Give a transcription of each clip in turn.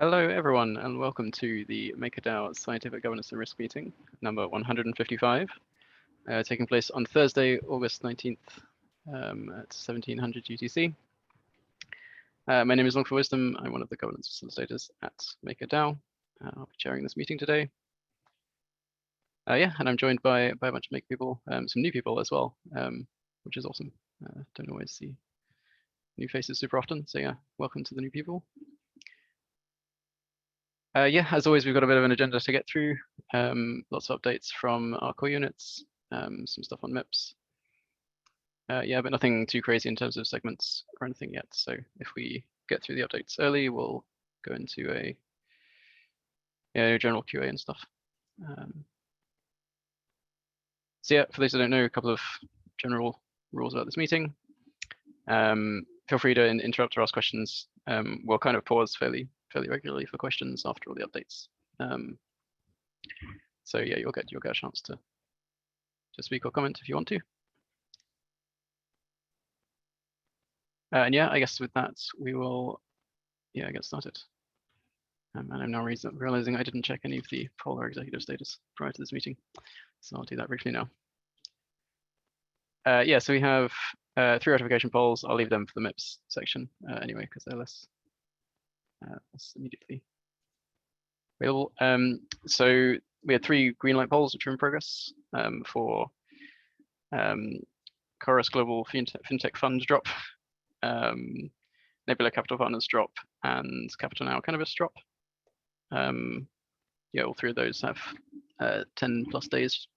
Hello, everyone, and welcome to the MakerDAO Scientific Governance and Risk Meeting, number 155, taking place on Thursday, August 19th at 1700 UTC. My name is Long4Wisdom. I'm one of the governance facilitators at MakerDAO. I'll be chairing this meeting today. And I'm joined by a bunch of Maker people, some new people as well, which is awesome. Don't always see new faces super often, so yeah, welcome to the new people. As always, we've got a bit of an agenda to get through. Lots of updates from our core units, some stuff on MIPs. But nothing too crazy in terms of segments or anything yet. So if we get through the updates early, we'll go into a general QA and stuff. For those who don't know, a couple of general rules about this meeting. Feel free to interrupt or ask questions. We'll kind of pause fairly regularly for questions after all the updates. You'll get a chance to speak or comment if you want to. I guess with that we will get started. And I'm now realizing I didn't check any of the polar executive status prior to this meeting, so I'll do that briefly now. So we have 3 ratification polls. I'll leave them for the MIPS section anyway, because they're less immediately available. So we had 3 green light polls which are in progress for Chorus Global FinTech Fund drop, Nebula Capital Partners drop, and Capital Now Cannabis drop. All 3 of those have 10+ days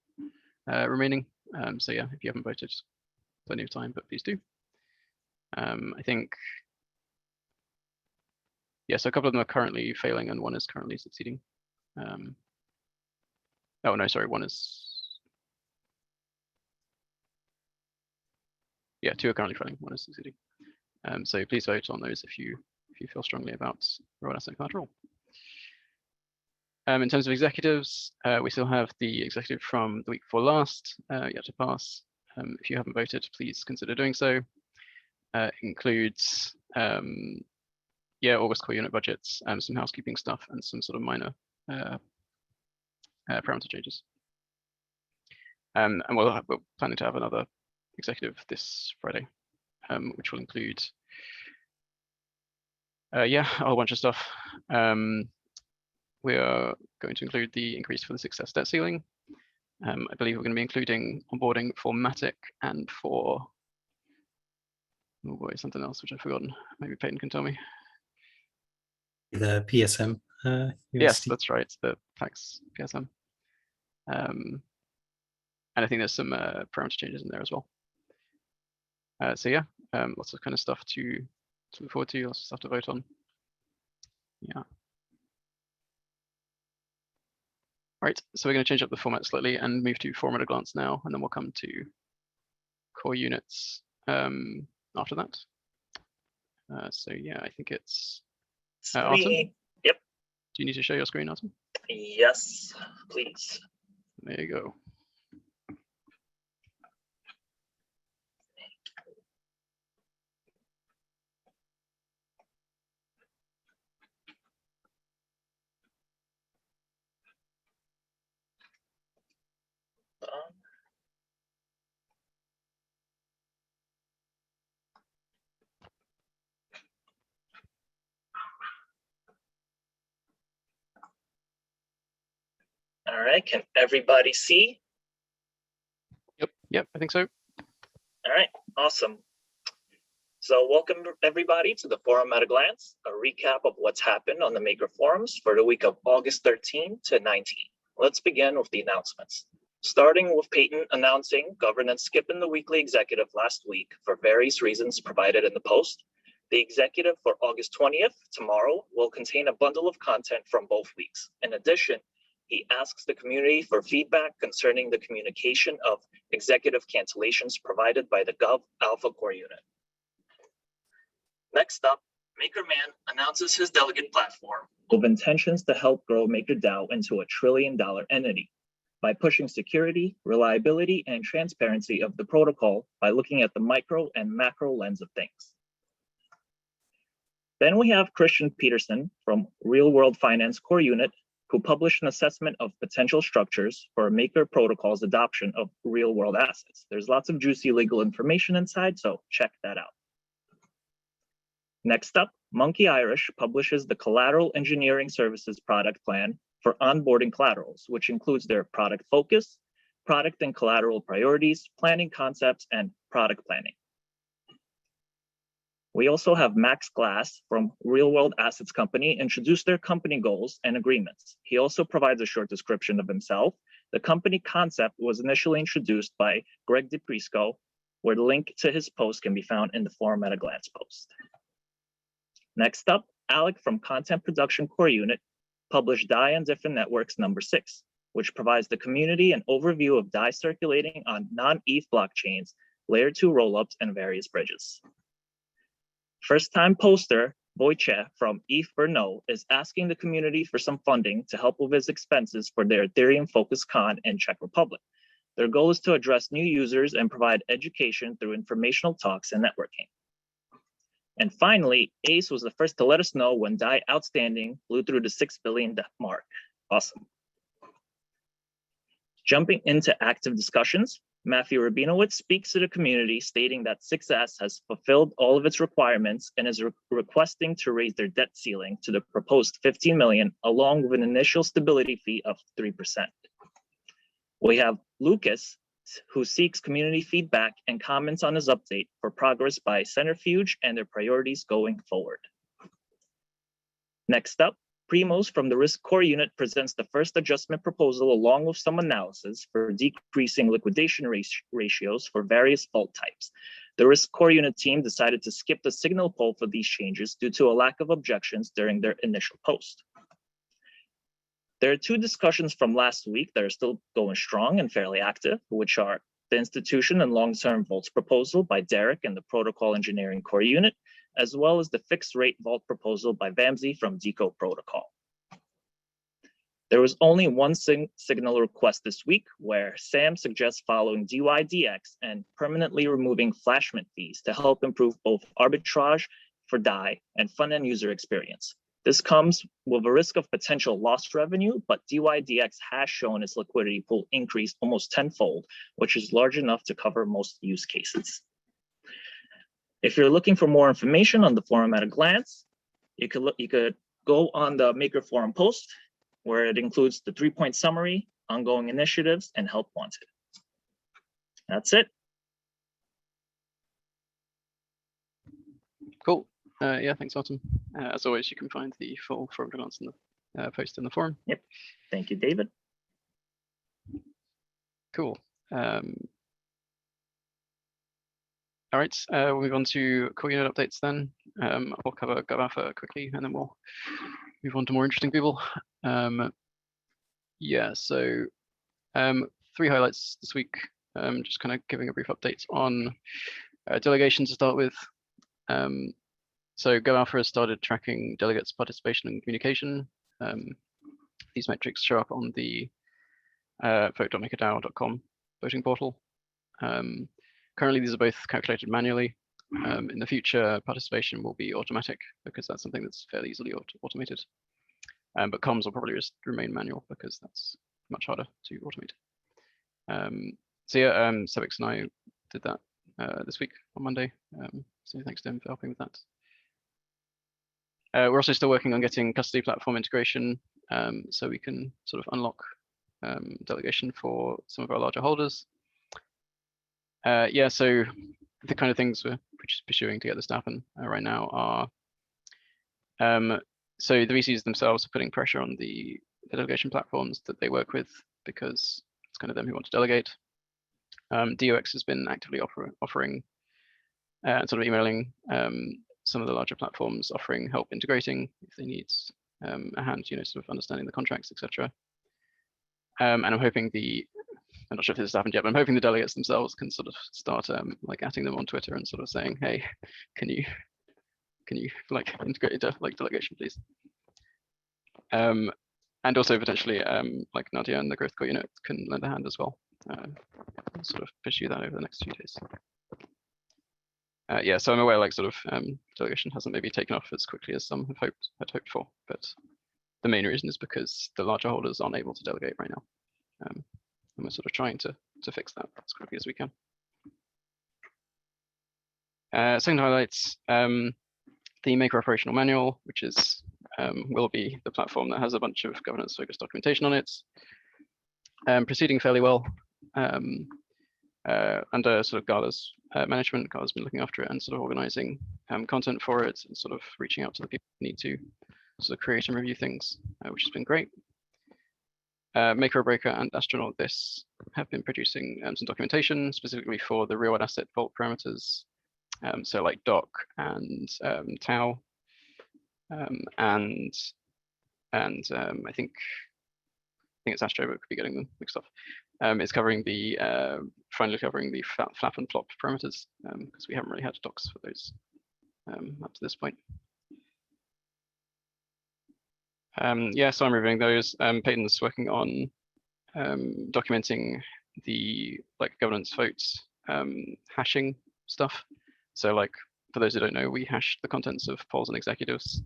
remaining. If you haven't voted, plenty of time, but please do. I think so a couple of them are currently failing and one is currently succeeding. One is 2 are currently failing, 1 is succeeding. So please vote on those if you feel strongly about real asset collateral. In terms of executives, we still have the executive from the week before last yet to pass. If you haven't voted, please consider doing so. Includes August core unit budgets, some housekeeping stuff, and some sort of minor parameter changes. And we're planning to have another executive this Friday, which will include a whole bunch of stuff. We are going to include the increase for the success debt ceiling. I believe we're going to be including onboarding for Matic and for something else which I've forgotten. Maybe Peyton can tell me. The PSM. Yes, that's right, the tax PSM. And I think there's some parameter changes in there as well. Lots of kind of stuff to look forward to, lots of stuff to vote on. Right, so we're going to change up the format slightly and move to forum at a glance now, and then we'll come to core units after that. I think it's Artem. Yep. Do you need to share your screen, Artem? Yes, please. There you go. All right, can everybody see? Yep, I think so. All right, awesome. So welcome everybody to the Forum at a Glance, a recap of what's happened on the Maker forums for the week of August 13 to 19. Let's begin with the announcements. Starting with Peyton announcing governance skipping the weekly executive last week for various reasons provided in the post. The executive for August 20th, tomorrow, will contain a bundle of content from both weeks. In addition, he asks the community for feedback concerning the communication of executive cancellations provided by the Gov Alpha Core Unit. Next up, MakerMan announces his delegate platform with intentions to help grow MakerDAO into a $1 trillion entity by pushing security, reliability, and transparency of the protocol by looking at the micro and macro lens of things. Then we have Christian Peterson from Real World Finance Core Unit, who published an assessment of potential structures for Maker Protocol's adoption of real world assets. There's lots of juicy legal information inside, so check that out. Next up, Monkey Irish publishes the Collateral Engineering Services product plan for onboarding collaterals, which includes their product focus, product and collateral priorities, planning concepts, and product planning. We also have Max Glass from Real World Assets Company introduce their company goals and agreements. He also provides a short description of himself. The company concept was initially introduced by Greg DePrisco, where the link to his post can be found in the Forum at a Glance post. Next up, Alec from Content Production Core Unit published DAI on Different Networks number 6, which provides the community an overview of DAI circulating on non-ETH blockchains, layer 2 rollups, and various bridges. First-time poster Wojciech from ETH Brno is asking the community for some funding to help with his expenses for their Ethereum-focused con in Czech Republic. Their goal is to address new users and provide education through informational talks and networking. And finally, Ace was the first to let us know when DAI outstanding blew through the 6 billion mark. Awesome. Jumping into active discussions, Matthew Rabinowitz speaks to the community stating that 6S has fulfilled all of its requirements and is requesting to raise their debt ceiling to the proposed 15 million, along with an initial stability fee of 3%. We have Lucas, who seeks community feedback and comments on his update for progress by Centrifuge and their priorities going forward. Next up, Primos from the Risk Core Unit presents the first adjustment proposal along with some analysis for decreasing liquidation ratios for various vault types. The Risk Core Unit team decided to skip the signal poll for these changes due to a lack of objections during their initial post. There are 2 discussions from last week that are still going strong and fairly active, which are the institution and long-term vaults proposal by Derek and the Protocol Engineering Core Unit, as well as the fixed rate vault proposal by Vamsi from Deco Protocol. There was only one signal request this week where Sam suggests following DYDX and permanently removing flashment fees to help improve both arbitrage for DAI and front-end user experience. This comes with a risk of potential lost revenue, but DYDX has shown its liquidity pool increase almost tenfold, which is large enough to cover most use cases. If you're looking for more information on the forum at a glance, you could go on the Maker Forum post, where it includes the 3-point summary, ongoing initiatives, and help wanted. That's it. Cool. Yeah, thanks, Autumn. As always, you can find the full forum glance in the post in the forum. Yep. Thank you, David. Cool. All right, we'll move on to core unit updates then. I'll cover GovAlpha quickly, and then we'll move on to more interesting people. Yeah, so 3 highlights this week. Just kind of giving a brief update on delegation to start with. So GovAlpha has started tracking delegates' participation and communication. These metrics show up on the vote.makerdao.com voting portal. Currently, these are both calculated manually. In the future, participation will be automatic because that's something that's fairly easily automated. But comms will probably just remain manual because that's much harder to automate. So yeah, Sebix and I did that this week on Monday. So thanks to him for helping with that. We're also still working on getting custody platform integration so we can sort of unlock delegation for some of our larger holders. Yeah, so the kind of things we're pursuing to get this to happen right now are, so the VCs themselves are putting pressure on the delegation platforms that they work with because it's kind of them who want to delegate. DOX has been actively offering and sort of emailing some of the larger platforms, offering help integrating if they need a hand, sort of understanding the contracts, etc. And I'm hoping I'm not sure if this has happened yet, but I'm hoping the delegates themselves can sort of start like atting them on Twitter and sort of saying, hey, can you like integrate into like delegation, please? And also potentially like Nadia and the Growth Core Unit can lend a hand as well. Sort of pursue that over the next few days. Yeah, so I'm aware like sort of delegation hasn't maybe taken off as quickly as some had hoped for, but the main reason is because the larger holders aren't able to delegate right now. And we're sort of trying to fix that as quickly as we can. Second highlights, the Maker operational manual, which is will be the platform that has a bunch of governance focused documentation on it. Proceeding fairly well under sort of Gala's management. Gala's been looking after it and sort of organizing content for it and sort of reaching out to the people who need to sort of create and review things, which has been great. Maker Breaker and Astronaut This have been producing some documentation specifically for the real-world asset vault parameters. So like doc and tau, and I think it's Astro, but could be getting them mixed up. It's covering the finally covering the flap and flop parameters because we haven't really had docs for those up to this point. Yeah, so I'm reviewing those. Peyton's working on documenting the governance votes hashing stuff. So like for those who don't know, we hash the contents of polls and executives.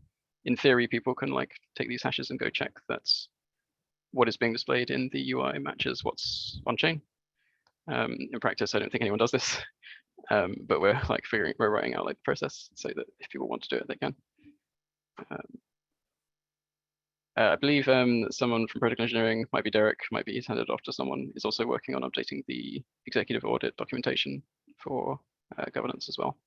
In theory, people can like take these hashes and go check that's what is being displayed in the UI matches what's on chain. In practice, I don't think anyone does this, but we're like we're writing out like the process so that if people want to do it, they can. I believe someone from protocol engineering, might be Derek, might be handed off to someone, is also working on updating the executive audit documentation for governance as well,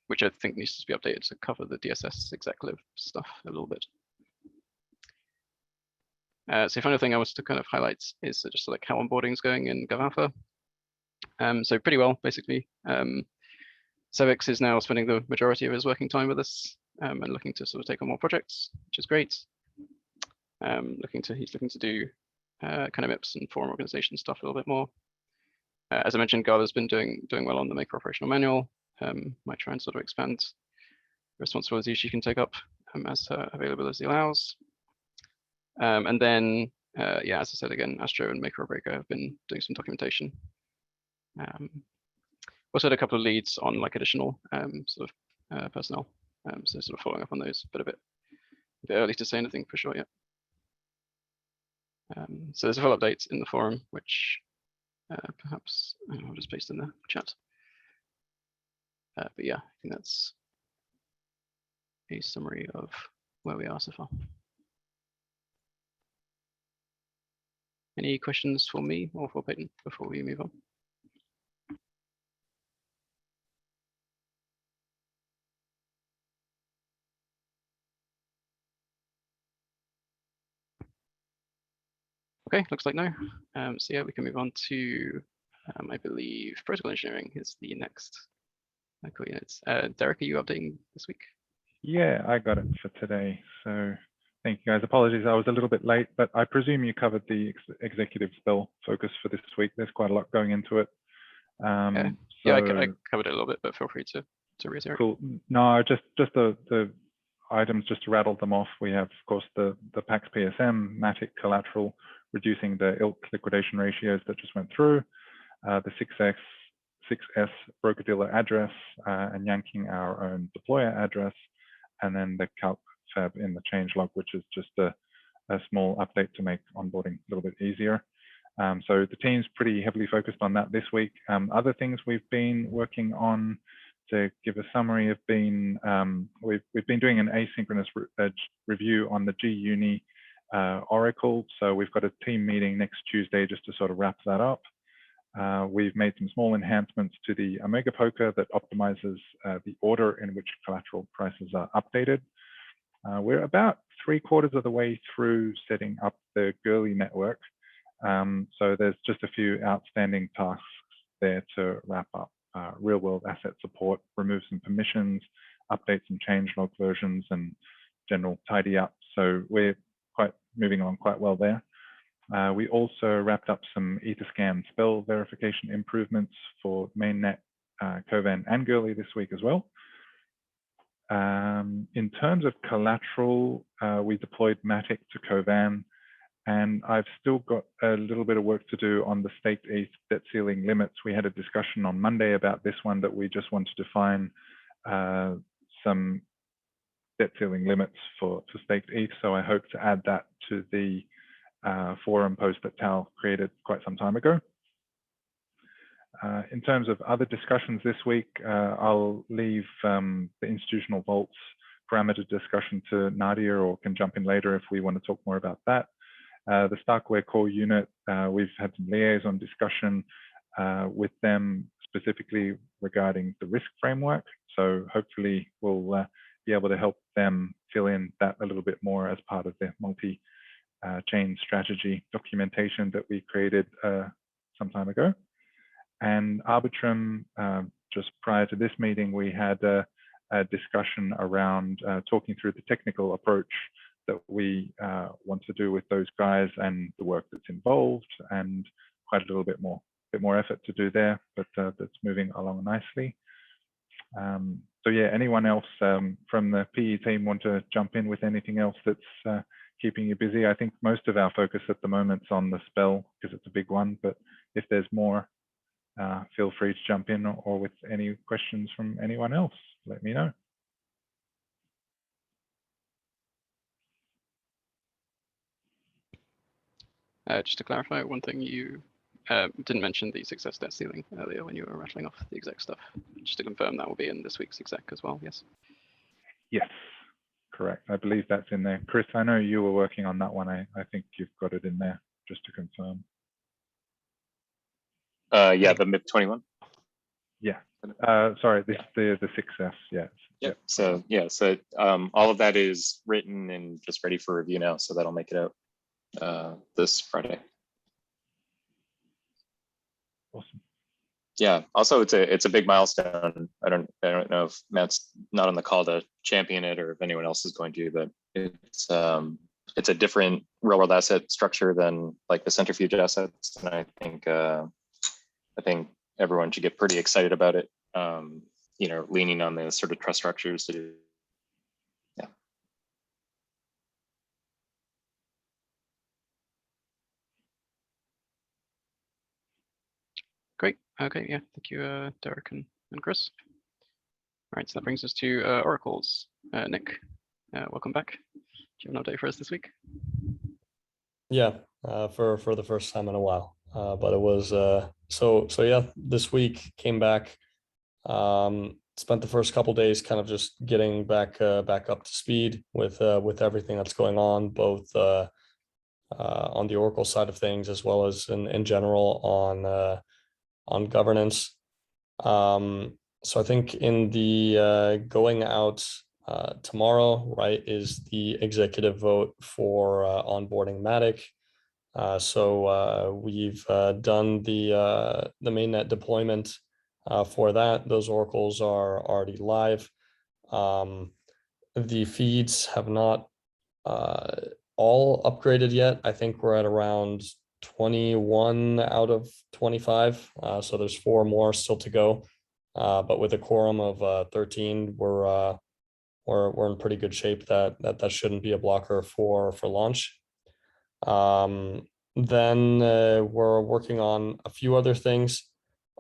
which I think needs to be updated to cover the DSS executive stuff a little bit. So final thing I was to kind of highlight is just like how onboarding is going in GovAlpha. So pretty well, basically. Sevix is now spending the majority of his working time with us and looking to sort of take on more projects, which is great. He's looking to do kind of MIPs and forum organization stuff a little bit more. As I mentioned, Gala's been doing well on the Maker operational manual. Might try and sort of expand responsibilities she can take up as her availability allows. And then, yeah, as I said again, Astro and Maker Breaker have been doing some documentation. Also had a couple of leads on like additional sort of personnel. So sort of following up on those, but a bit early to say anything for sure yet. So there's a full update in the forum, which perhaps I'll just paste in the chat. But yeah, I think that's a summary of where we are so far. Any questions for me or for Peyton before we move on? Okay, looks like no. So yeah, we can move on to, I believe, protocol engineering is the next cool units. Derek, are you updating this week? Yeah, I got it for today. So thank you guys. Apologies, I was a little bit late, but I presume you covered the executive spell focus for this week. There's quite a lot going into it. Yeah, I covered it a little bit, but feel free to reiterate. Cool. No, just the items, just to rattle them off. We have, of course, the PAX PSM, Matic collateral, reducing the ILK liquidation ratios that just went through, the 6S broker-dealer address, and yanking our own deployer address, and then the calc tab in the changelog, which is just a small update to make onboarding a little bit easier. So the team's pretty heavily focused on that this week. Other things we've been working on, to give a summary, have been we've been doing an asynchronous review on the GUni Oracle. So we've got a team meeting next Tuesday just to sort of wrap that up. We've made some small enhancements to the Omega Poker that optimizes the order in which collateral prices are updated. We're about 3/4 of the way through setting up the Gurley network. So there's just a few outstanding tasks there to wrap up. Real world asset support, remove some permissions, update some changelog versions, and general tidy up. So we're moving along quite well there. We also wrapped up some Etherscan spell verification improvements for mainnet, Kovan, and Gurley this week as well. In terms of collateral, we deployed Matic to Kovan And I've still got a little bit of work to do on the staked ETH debt ceiling limits. We had a discussion on Monday about this one, that we just want to define some debt ceiling limits for staked ETH. So I hope to add that to the forum post that Tal created quite some time ago. In terms of other discussions this week, I'll leave the institutional vaults parameter discussion to Nadia, or can jump in later if we want to talk more about that. The Starkware core unit, we've had some liaison discussion with them specifically regarding the risk framework. So hopefully we'll be able to help them fill in that a little bit more as part of the multi-chain strategy documentation that we created some time ago. And Arbitrum, just prior to this meeting, we had a discussion around talking through the technical approach that we want to do with those guys and the work that's involved, and quite a little bit more effort to do there, but that's moving along nicely. So yeah, anyone else from the PE team want to jump in with anything else that's keeping you busy? I think most of our focus at the moment's on the spell because it's a big one, but if there's more, feel free to jump in, or with any questions from anyone else, let me know. Just to clarify, one thing, you didn't mention the success debt ceiling earlier when you were rattling off the exec stuff. Just to confirm, that will be in this week's exec as well, yes? Yes, correct. I believe that's in there. Chris, I know you were working on that one. I think you've got it in there, just to confirm. Yeah, the MIP 21. Yeah. Sorry, the 6S. Yeah. Yep. So yeah, so all of that is written and just ready for review now. So that'll make it out this Friday. Awesome. Yeah. Also, it's a big milestone. I don't know if Matt's not on the call to champion it, or if anyone else is going to, but it's a different real world asset structure than like the centrifuge assets, and I think everyone should get pretty excited about it. You know, leaning on the sort of trust structures to do. Yeah. Great. Okay. Yeah. Thank you, Derek and Chris. All right. So that brings us to oracles. Nick, welcome back. Do you have an update for us this week? Yeah, for the first time in a while. But it was so yeah. This week came back. Spent the first couple days kind of just getting back up to speed with everything that's going on, both on the Oracle side of things as well as in general on governance. So I think in the going out tomorrow, right, is the executive vote for onboarding Matic. So we've done the mainnet deployment for that. Those oracles are already live. The feeds have not all upgraded yet. I think we're at around 21 out of 25. So there's 4 more still to go. But with a quorum of 13, we're in pretty good shape. That shouldn't be a blocker for launch. Then we're working on a few other things.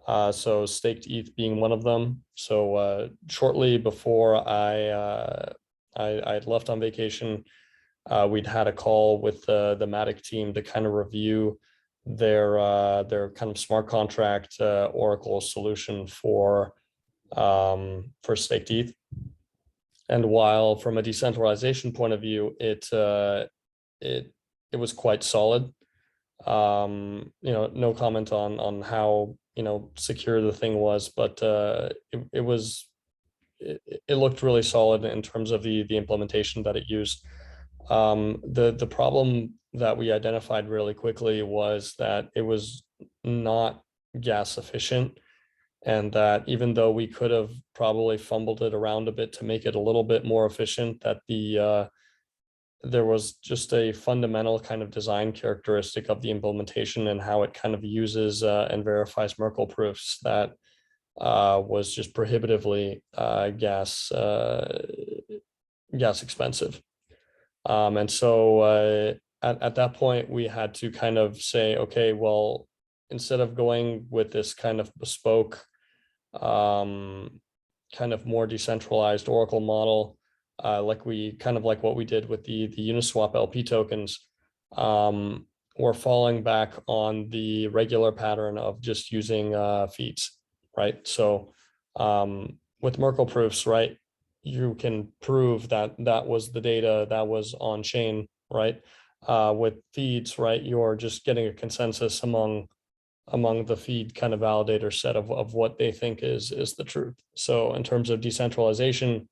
So staked ETH being one of them. So shortly before I left on vacation, we'd had a call with the Matic team to kind of review their kind of smart contract Oracle solution for staked ETH. And while from a decentralization point of view, it was quite solid. You know, no comment on how, you know, secure the thing was, but it looked really solid in terms of the implementation that it used. The problem that we identified really quickly was that it was not gas efficient, and that even though we could have probably fumbled it around a bit to make it a little bit more efficient, that there was just a fundamental kind of design characteristic of the implementation and how it kind of uses and verifies Merkle proofs that was just prohibitively gas expensive. And so at that point, we had to kind of say, okay, well, instead of going with this kind of bespoke, kind of more decentralized Oracle model, like what we did with the Uniswap LP tokens, we're falling back on the regular pattern of just using feeds, right? So with Merkle proofs, right, you can prove that that was the data that was on chain, right? With feeds, right, you're just getting a consensus among the feed kind of validator set of what they think is the truth. So in terms of decentralization,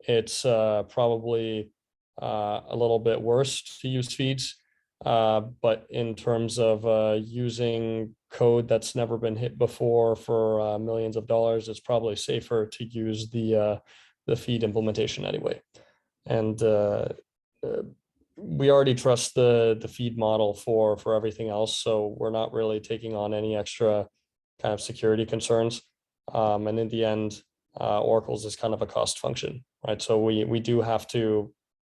it's probably a little bit worse to use feeds. But in terms of using code that's never been hit before for millions of dollars, it's probably safer to use the feed implementation anyway. And we already trust the feed model for everything else, so we're not really taking on any extra kind of security concerns. And in the end, Oracle's is kind of a cost function, right? So we do have to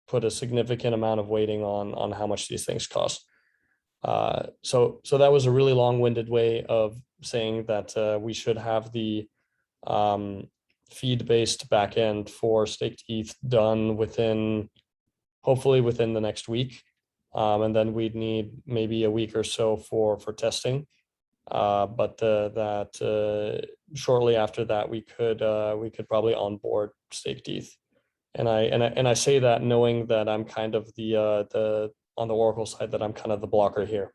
put a significant amount of weighting on how much these things cost. So that was a really long-winded way of saying that we should have the feed-based backend for staked ETH done hopefully within the next week. And then we'd need maybe a week or so for testing. But shortly after that, we could probably onboard staked ETH. And I say that knowing that I'm kind of the on the Oracle side, that I'm kind of the blocker here.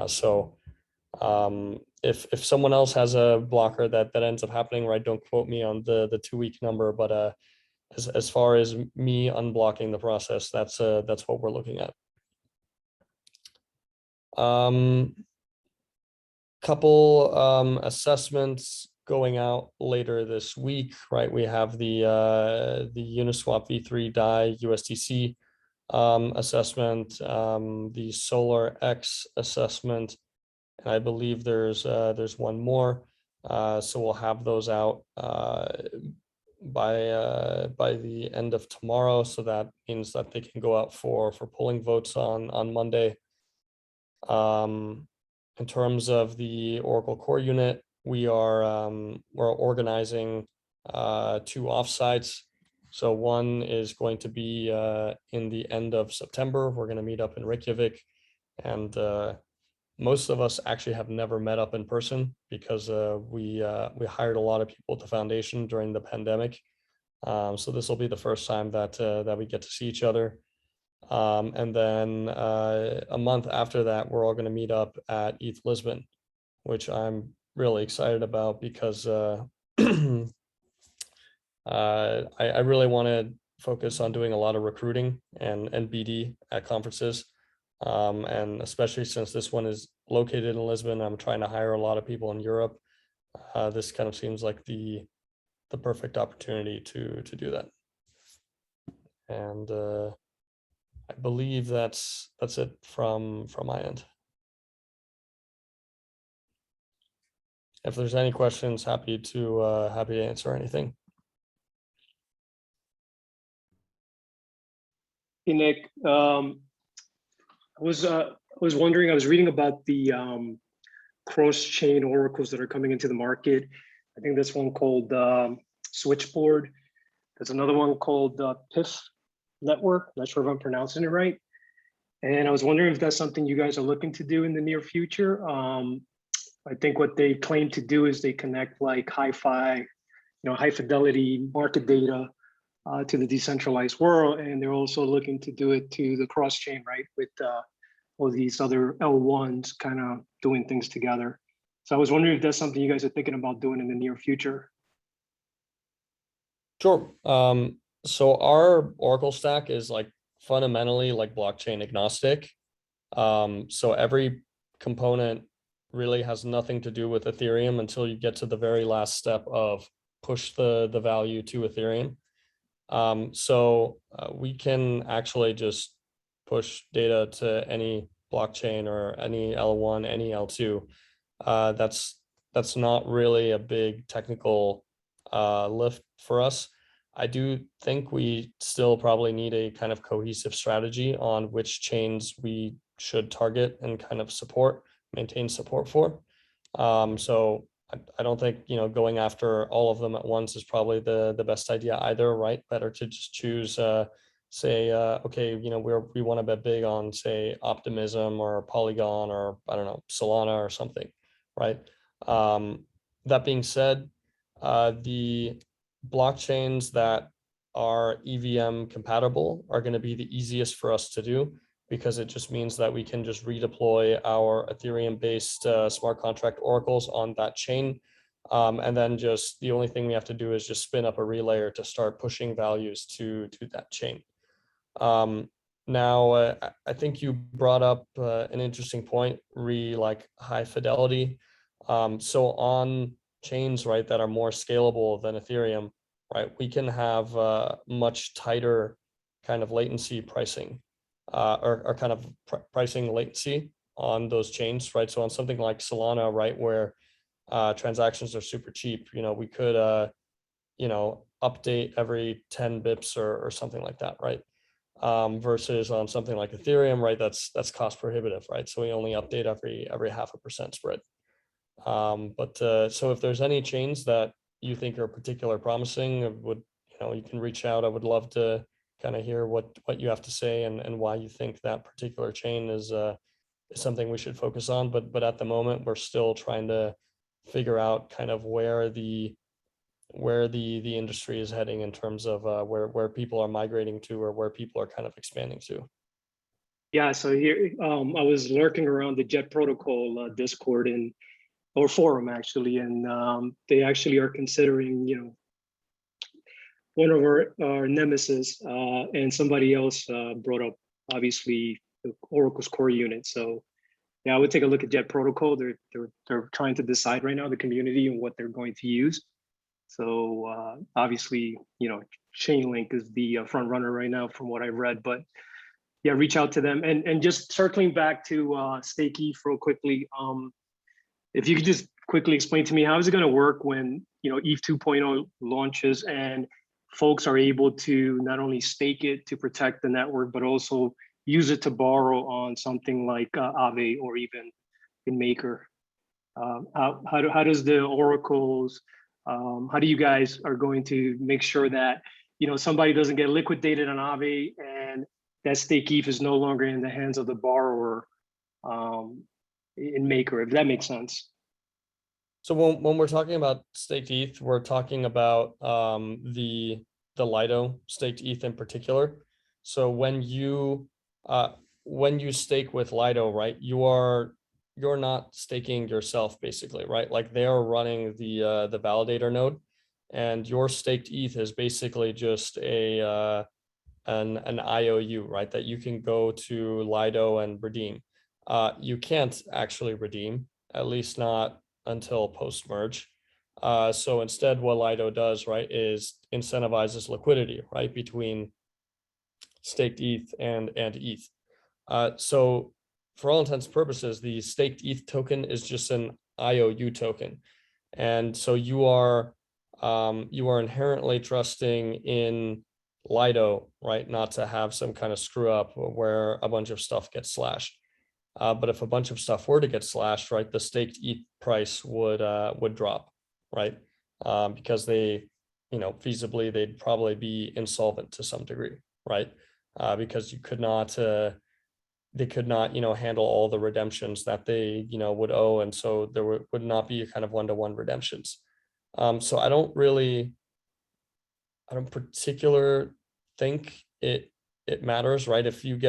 So if someone else has a blocker that ends up happening, right, don't quote me on the 2-week number, but as far as me unblocking the process, that's what we're looking at. Couple assessments going out later this week, right? We have the Uniswap v3 DAI USDC assessment, the Solar X assessment, and I believe there's one more. So we'll have those out by the end of tomorrow. So that means that they can go out for polling votes on Monday. In terms of the Oracle Core Unit, we're organizing 2 offsites. So one is going to be in the end of September. We're going to meet up in Reykjavik, and most of us actually have never met up in person because we hired a lot of people at the foundation during the pandemic. So this will be the first time that we get to see each other. And then a month after that, we're all going to meet up at ETH Lisbon, which I'm really excited about because I really want to focus on doing a lot of recruiting and BD at conferences. And especially since this one is located in Lisbon, I'm trying to hire a lot of people in Europe. This kind of seems like the perfect opportunity to do that. And I believe that's it from my end. If there's any questions, happy to answer anything. Hey, Nick, I was wondering, I was reading about the cross-chain oracles that are coming into the market. I think there's one called Switchboard. There's another one called PIF Network. Not sure if I'm pronouncing it right. And I was wondering if that's something you guys are looking to do in the near future. I think what they claim to do is they connect like high fidelity market data to the decentralized world, and they're also looking to do it to the cross-chain, right, with all these other L1s kind of doing things together. So I was wondering if that's something you guys are thinking about doing in the near future. Sure. So our Oracle stack is like fundamentally like blockchain agnostic. So every component really has nothing to do with Ethereum until you get to the very last step of push the value to Ethereum. So we can actually just push data to any blockchain or any L1, any L2. That's not really a big technical lift for us. I do think we still probably need a kind of cohesive strategy on which chains we should target and kind of maintain support for. So I don't think, you know, going after all of them at once is probably the best idea either, right? Better to just choose, say, okay, you know, we want to bet big on, say, Optimism or Polygon or, I don't know, Solana or something, right? That being said, the blockchains that are EVM compatible are going to be the easiest for us to do, because it just means that we can just redeploy our Ethereum-based smart contract oracles on that chain. And then just the only thing we have to do is just spin up a relayer to start pushing values to that chain. Now, I think you brought up an interesting point, like high fidelity. So on chains, right, that are more scalable than Ethereum, right, we can have much tighter kind of latency pricing, or kind of pricing latency on those chains, right? So on something like Solana, right, where transactions are super cheap, you know, we could, you know, update every 10 bips or something like that, right? Versus on something like Ethereum, right, that's cost prohibitive, right? So we only update every 0.5% spread. So if there's any chains that you think are particularly promising, you can reach out. I would love to kind of hear what you have to say and why you think that particular chain is something we should focus on. But at the moment, we're still trying to figure out kind of where the industry is heading in terms of where people are migrating to, or where people are kind of expanding to. Yeah, so here I was lurking around the Jet Protocol Discord or forum actually, and they actually are considering, you know, one of our nemesis, and somebody else brought up obviously the Oracle's core unit. So yeah, I would take a look at Jet Protocol. They're trying to decide right now, the community, and what they're going to use. So obviously, you know, Chainlink is the front runner right now from what I've read, but yeah, reach out to them. And just circling back to Stake ETH real quickly, if you could just quickly explain to me, how is it going to work when, you know, ETH 2.0 launches and folks are able to not only stake it to protect the network, but also use it to borrow on something like Aave or even in Maker? How does the oracles, how do you guys are going to make sure that, you know, somebody doesn't get liquidated on Aave and that stake ETH is no longer in the hands of the borrower in Maker, if that makes sense? So when we're talking about staked ETH, we're talking about the Lido staked ETH in particular. So when you stake with Lido, right, you're not staking yourself basically, right? Like they are running the validator node, and your staked ETH is basically just an IOU, right? That you can go to Lido and redeem. You can't actually redeem, at least not until post-merge. So instead what Lido does, right, is incentivizes liquidity, right, between staked ETH and ETH. So for all intents and purposes, the staked ETH token is just an IOU token. And so you are inherently trusting in Lido, right, not to have some kind of screw up where a bunch of stuff gets slashed. But if a bunch of stuff were to get slashed, right, the staked ETH price would drop, right? Because they, you know, feasibly they'd probably be insolvent to some degree, right? Because they could not, you know, handle all the redemptions that they, you know, would owe, and so there would not be kind of one-to-one redemptions. So I don't particularly think it matters, right? If you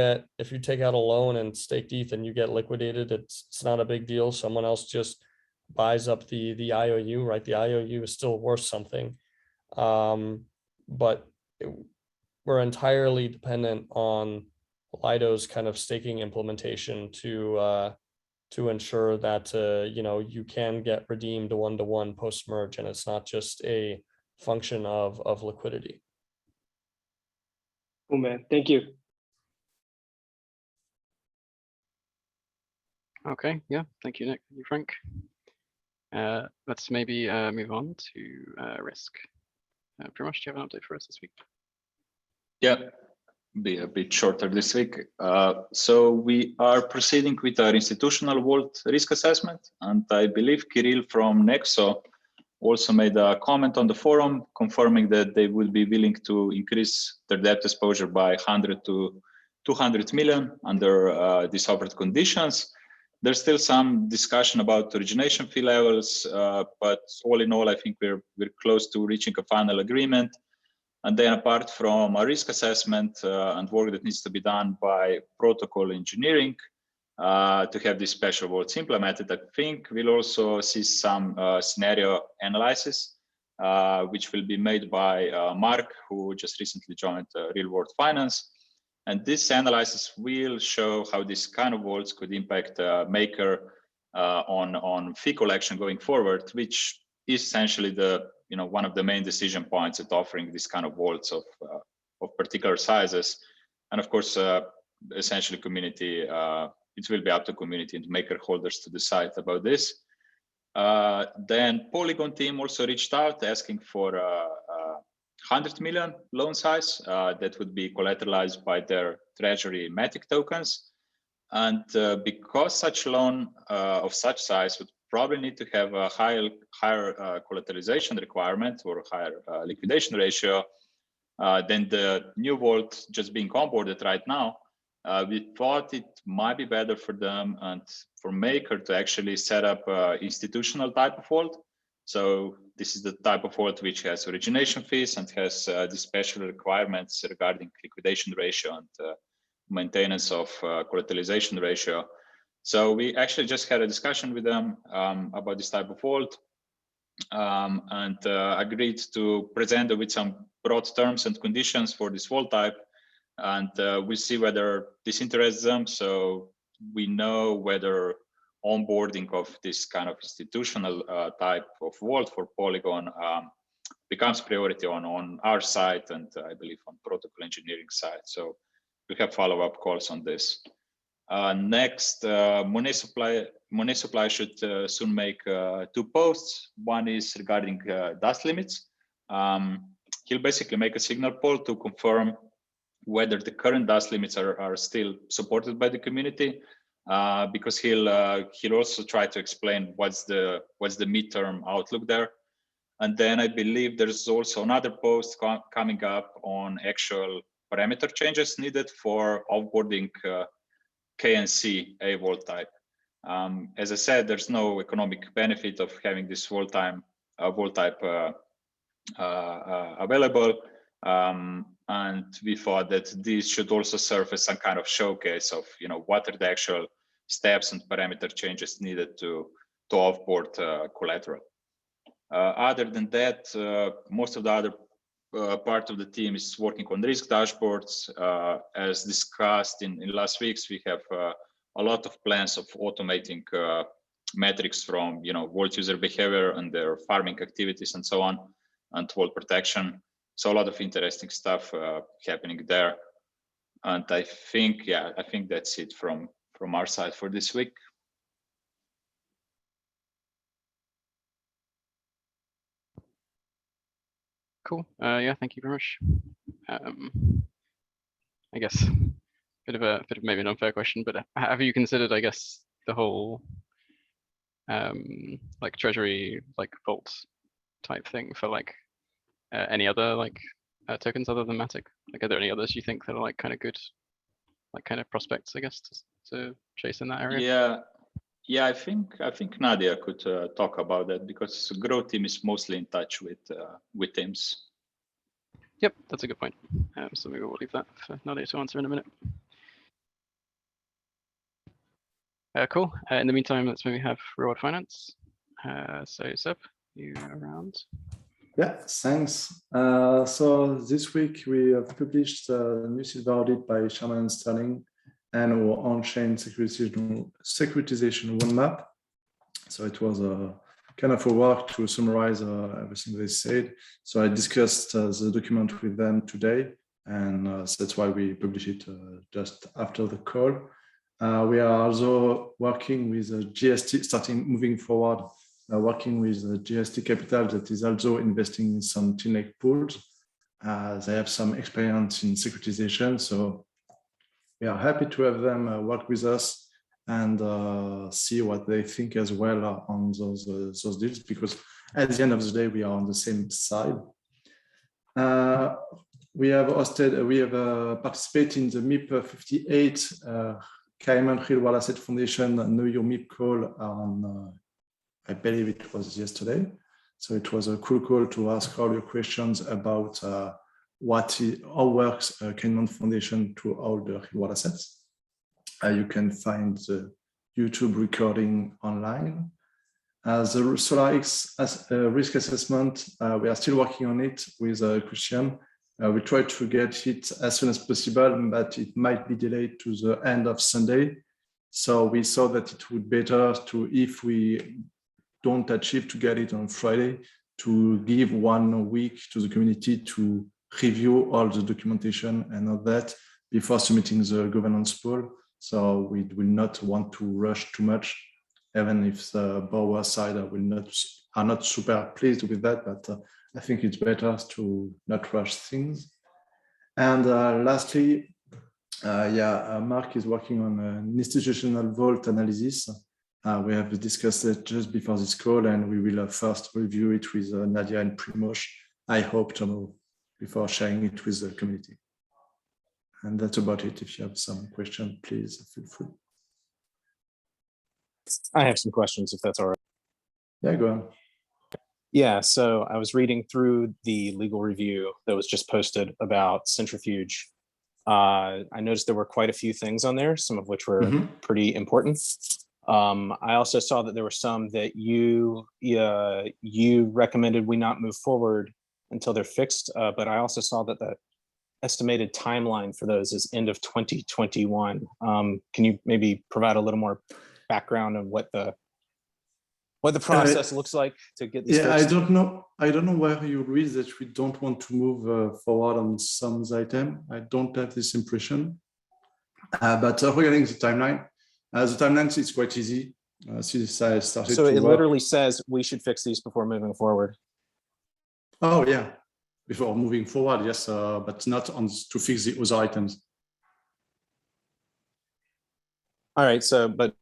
take out a loan and staked ETH and you get liquidated, it's not a big deal. Someone else just buys up the IOU, right? The IOU is still worth something, but we're entirely dependent on Lido's kind of staking implementation to ensure that you know, you can get redeemed one-to-one post-merge, and it's not just a function of liquidity. Oh man, thank you. Okay, yeah, thank you, Nick. Thank you, Frank. Let's maybe move on to risk. Pretty much, do you have an update for us this week? Yeah, be a bit shorter this week. So we are proceeding with our institutional vault risk assessment, and I believe Kirill from Nexo also made a comment on the forum confirming that they would be willing to increase their debt exposure by 100 to 200 million under these offered conditions. There's still some discussion about origination fee levels, but all in all, I think we're close to reaching a final agreement. And then apart from a risk assessment and work that needs to be done by protocol engineering to have these special vaults implemented, I think we'll also see some scenario analysis, which will be made by Mark, who just recently joined Real World Finance. And this analysis will show how this kind of vaults could impact Maker on fee collection going forward, which is essentially the one of the main decision points at offering this kind of vaults of particular sizes. And of course, essentially community, it will be up to community and Maker holders to decide about this. Then Polygon team also reached out asking for 100 million loan size that would be collateralized by their treasury Matic tokens. And because such loan of such size would probably need to have a higher collateralization requirement or higher liquidation ratio than the new vault just being onboarded right now, we thought it might be better for them and for Maker to actually set up an institutional type of vault. So this is the type of vault which has origination fees and has the special requirements regarding liquidation ratio and maintenance of collateralization ratio. So we actually just had a discussion with them about this type of vault and agreed to present with some broad terms and conditions for this vault type. And we'll see whether this interests them. So we know whether onboarding of this kind of institutional type of vault for Polygon becomes priority on our side and I believe on protocol engineering side. So we have follow-up calls on this. Next, Monet Supply should soon make 2 posts. One is regarding dust limits. He'll basically make a signal poll to confirm whether the current dust limits are still supported by the community, because he'll also try to explain what's the midterm outlook there. And then I believe there's also another post coming up on actual parameter changes needed for offboarding KNC a vault type. As I said, there's no economic benefit of having this vault type available, and we thought that this should also serve as some kind of showcase of what are the actual steps and parameter changes needed to offboard collateral. Other than that, most of the other part of the team is working on risk dashboards. As discussed in last weeks, we have a lot of plans of automating metrics from vault user behavior and their farming activities and so on, and vault protection. So a lot of interesting stuff happening there. And I think that's it from our side for this week. Cool. Yeah, thank you very much. I guess bit of maybe an unfair question, but have you considered, I guess, the whole like treasury vault type thing for any other tokens other than Matic? Are there any others you think that are kind of good, kind of prospects, I guess, to chase in that area? Yeah, I think Nadia could talk about that because the growth team is mostly in touch with teams. Yep, that's a good point. So maybe we'll leave that for Nadia to answer in a minute. Cool. In the meantime, let's maybe have Reward Finance. So Seb, you around? Yeah, thanks. So this week we have published a new silver audit by Sherman and Sterling and our on-chain securitization roadmap. So it was a kind of a work to summarize everything they said. So I discussed the document with them today, and so that's why we publish it just after the call. We are also working with GST, moving forward, working with GST Capital that is also investing in some Chainlink pools. They have some experience in securitization, so we are happy to have them work with us and see what they think as well on those deals, because at the end of the day, we are on the same side. We have participated in the MIP 58 Cayman Real World Asset Foundation Know Your MIP call on, I believe it was yesterday. So it was a cool call to ask all your questions about how works Cayman Foundation to all the real world assets. You can find the YouTube recording online. The SolarX risk assessment, we are still working on it with Christian. We try to get it as soon as possible, but it might be delayed to the end of Sunday. So we saw that it would be better to, if we don't achieve to get it on Friday, to give 1 week to the community to review all the documentation and all that before submitting the governance pool. So we will not want to rush too much, even if the borrower side are not super pleased with that, but I think it's better to not rush things. And lastly, Mark is working on an institutional vault analysis. We have discussed it just before this call, and we will first review it with Nadia and Primoz, I hope tomorrow, before sharing it with the community. And that's about it. If you have some questions, please feel free. I have some questions, if that's all right. Yeah, go on. Yeah, so I was reading through the legal review that was just posted about Centrifuge. I noticed there were quite a few things on there, some of which were pretty important. I also saw that there were some that you recommended we not move forward until they're fixed, but I also saw that the estimated timeline for those is end of 2021. Can you maybe provide a little more background on what the process looks like to get these fixed? I don't know where you read that we don't want to move forward on some item. I don't have this impression. But regarding the timeline is quite easy. Since I started so it work. literally says we should fix these before moving forward. Oh yeah, before moving forward, yes, but not on to fix the other items. All right, so but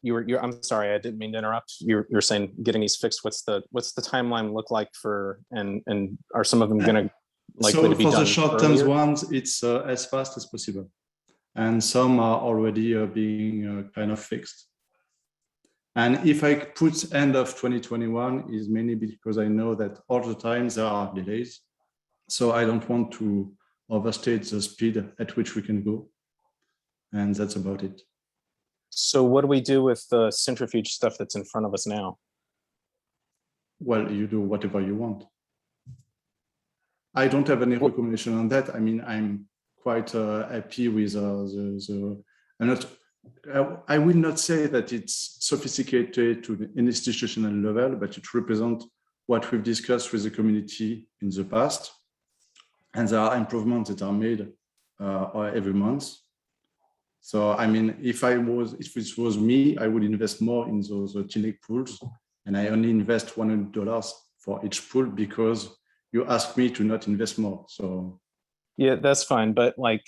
you're I'm sorry, I didn't mean to interrupt. You're saying getting these fixed. What's the timeline look like for, and are some of them going to likely to be done? So for the short-term ones, it's as fast as possible, and some are already being kind of fixed. And if I put end of 2021, is mainly because I know that all the time there are delays, so I don't want to overstate the speed at which we can go, and that's about it. So what do we do with the Centrifuge stuff that's in front of us now? Well, you do whatever you want. I don't have any recommendation on that. I mean, I'm quite happy with I will not say that it's sophisticated to an institutional level, but it represents what we've discussed with the community in the past. And there are improvements that are made every month. So, I mean, if it was me, I would invest more in those TILEC pools, and I only invest $100 for each pool because you asked me to not invest more. So, yeah, that's fine. But like,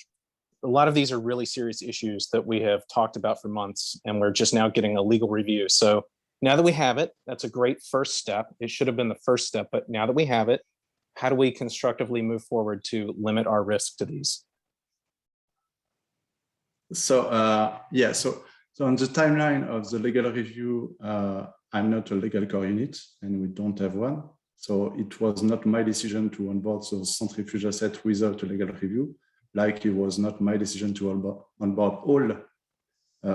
a lot of these are really serious issues that we have talked about for months, and we're just now getting a legal review. So now that we have it, that's a great first step. It should have been the first step, but now that we have it, how do we constructively move forward to limit our risk to these? So so on the timeline of the legal review, I'm not a legal core unit, and we don't have one. So it was not my decision to onboard the Centrifuge asset without a legal review, like it was not my decision to onboard all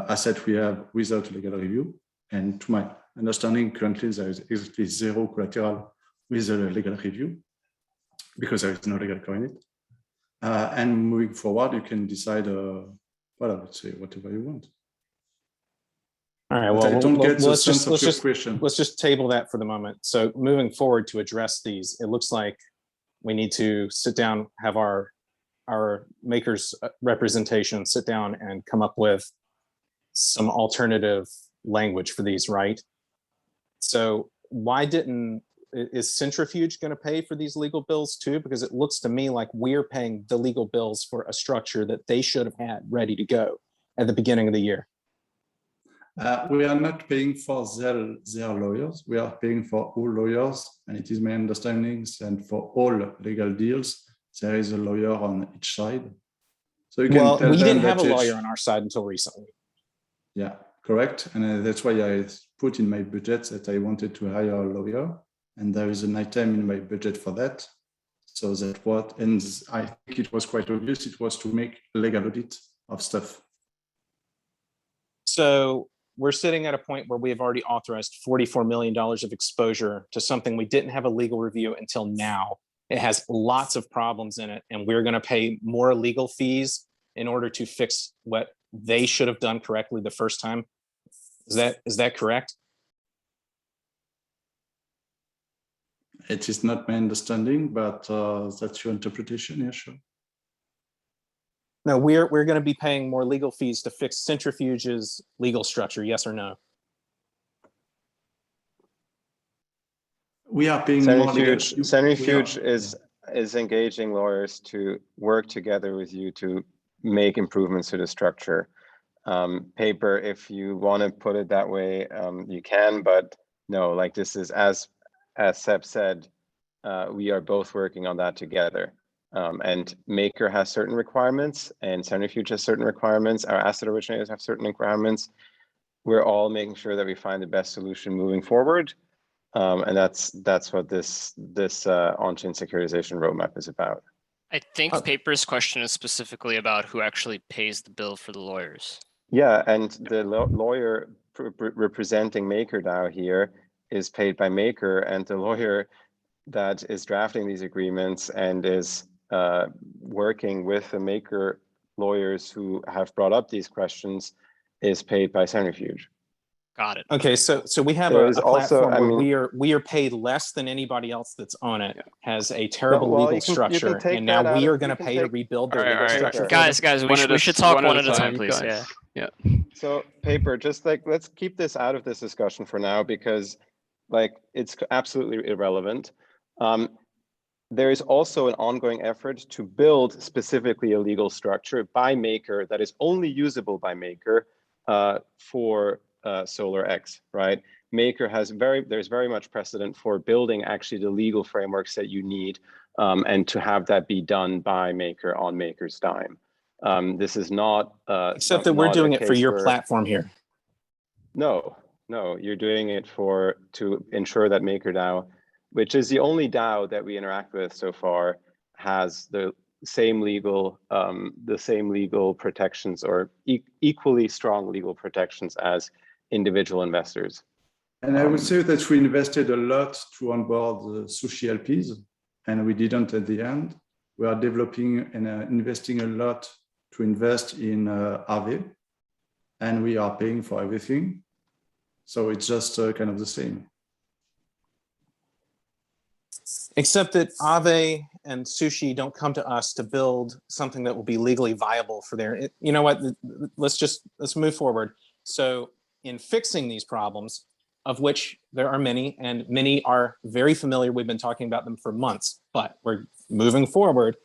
assets we have without a legal review. And to my understanding, currently there is exactly zero collateral with a legal review because there is no legal core unit. And moving forward, you can decide. Well, I would say whatever you want. All right. Well, I don't get the let's sense of your just question. Let's just table that for the moment. So moving forward to address these, it looks like we need to sit down, have our makers representation sit down and come up with some alternative language for these, right? So why didn't is Centrifuge going to pay for these legal bills too? Because it looks to me like we're paying the legal bills for a structure that they should have had ready to go at the beginning of the year. We are not paying for their lawyers. We are paying for all lawyers, and it is my understanding that for all legal deals, there is a lawyer on each side. So you can tell we them didn't have a that lawyer on our side until recently. Yeah, correct. And that's why I put in my budget that I wanted to hire a lawyer, and there is an item in my budget for that. So that what, and I think it was quite obvious, it was to make legal audit of stuff. So we're sitting at a point where we have already authorized $44 million of exposure to something we didn't have a legal review until now. It has lots of problems in it, and we're going to pay more legal fees in order to fix what they should have done correctly the first time. Is that correct? It is not my understanding, but that's your interpretation. Yeah, sure. No, we're going to be paying more legal fees to fix Centrifuge's legal structure. Yes or no? We are paying more legal. Centrifuge is engaging lawyers to work together with you to make improvements to the structure. Paper, if you want to put it that way, you can, but no, like this is as Seb said, we are both working on that together. And Maker has certain requirements and Centrifuge has certain requirements. Our asset originators have certain requirements. We're all making sure that we find the best solution moving forward. And that's what this on-chain securitization roadmap is about. I think Paper's question is specifically about who actually pays the bill for the lawyers. Yeah, and the lawyer representing MakerDAO here is paid by Maker, and the lawyer that is drafting these agreements and is working with the Maker lawyers who have brought up these questions is paid by Centrifuge. Got it. Okay, so we have a platform where we are paid less than anybody else that's on it, has a terrible legal structure, and now we are going to pay to rebuild their legal structure. Guys, we should talk one at a time, please. Guys. Yeah. So Paper, just like, let's keep this out of this discussion for now, because like it's absolutely irrelevant. There is also an ongoing effort to build specifically a legal structure by Maker that is only usable by Maker for SolarX, right? Maker has there's very much precedent for building actually the legal frameworks that you need and to have that be done by Maker on Maker's dime. This is not except that we're doing it for your platform here. No, you're doing it to ensure that MakerDAO, which is the only DAO that we interact with so far, has the same legal protections or equally strong legal protections as individual investors. And I would say that we invested a lot to onboard the Sushi LPs, and we didn't at the end. We are developing and investing a lot to invest in Aave, and we are paying for everything. So it's just kind of the same. Except that Aave and Sushi don't come to us to build something that will be legally viable for you know what, let's move forward. So in fixing these problems, of which there are many, and many are very familiar, we've been talking about them for months, but we're moving forward.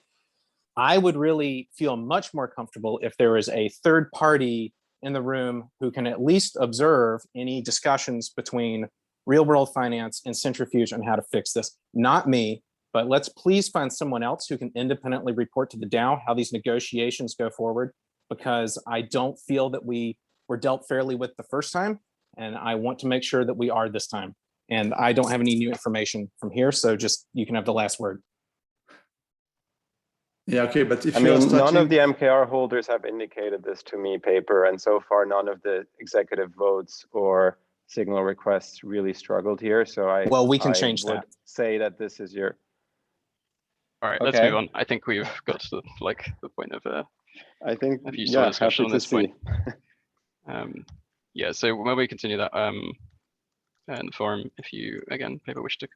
I would really feel much more comfortable if there is a third party in the room who can at least observe any discussions between Real World Finance and Centrifuge on how to fix this. Not me, but let's please find someone else who can independently report to the DAO how these negotiations go forward, because I don't feel that we were dealt fairly with the first time, and I want to make sure that we are this time. And I don't have any new information from here, so just you can have the last word. Yeah, okay, but if none of the MKR holders have indicated this to me, Paper, and so far none of the executive votes or signal requests really struggled here. So we can change that. Say that this is your. All right, let's move on. I think we've got to the point of I think a few discussion on this point. Yeah, so when we continue that in the forum, if you again, Paper, wish to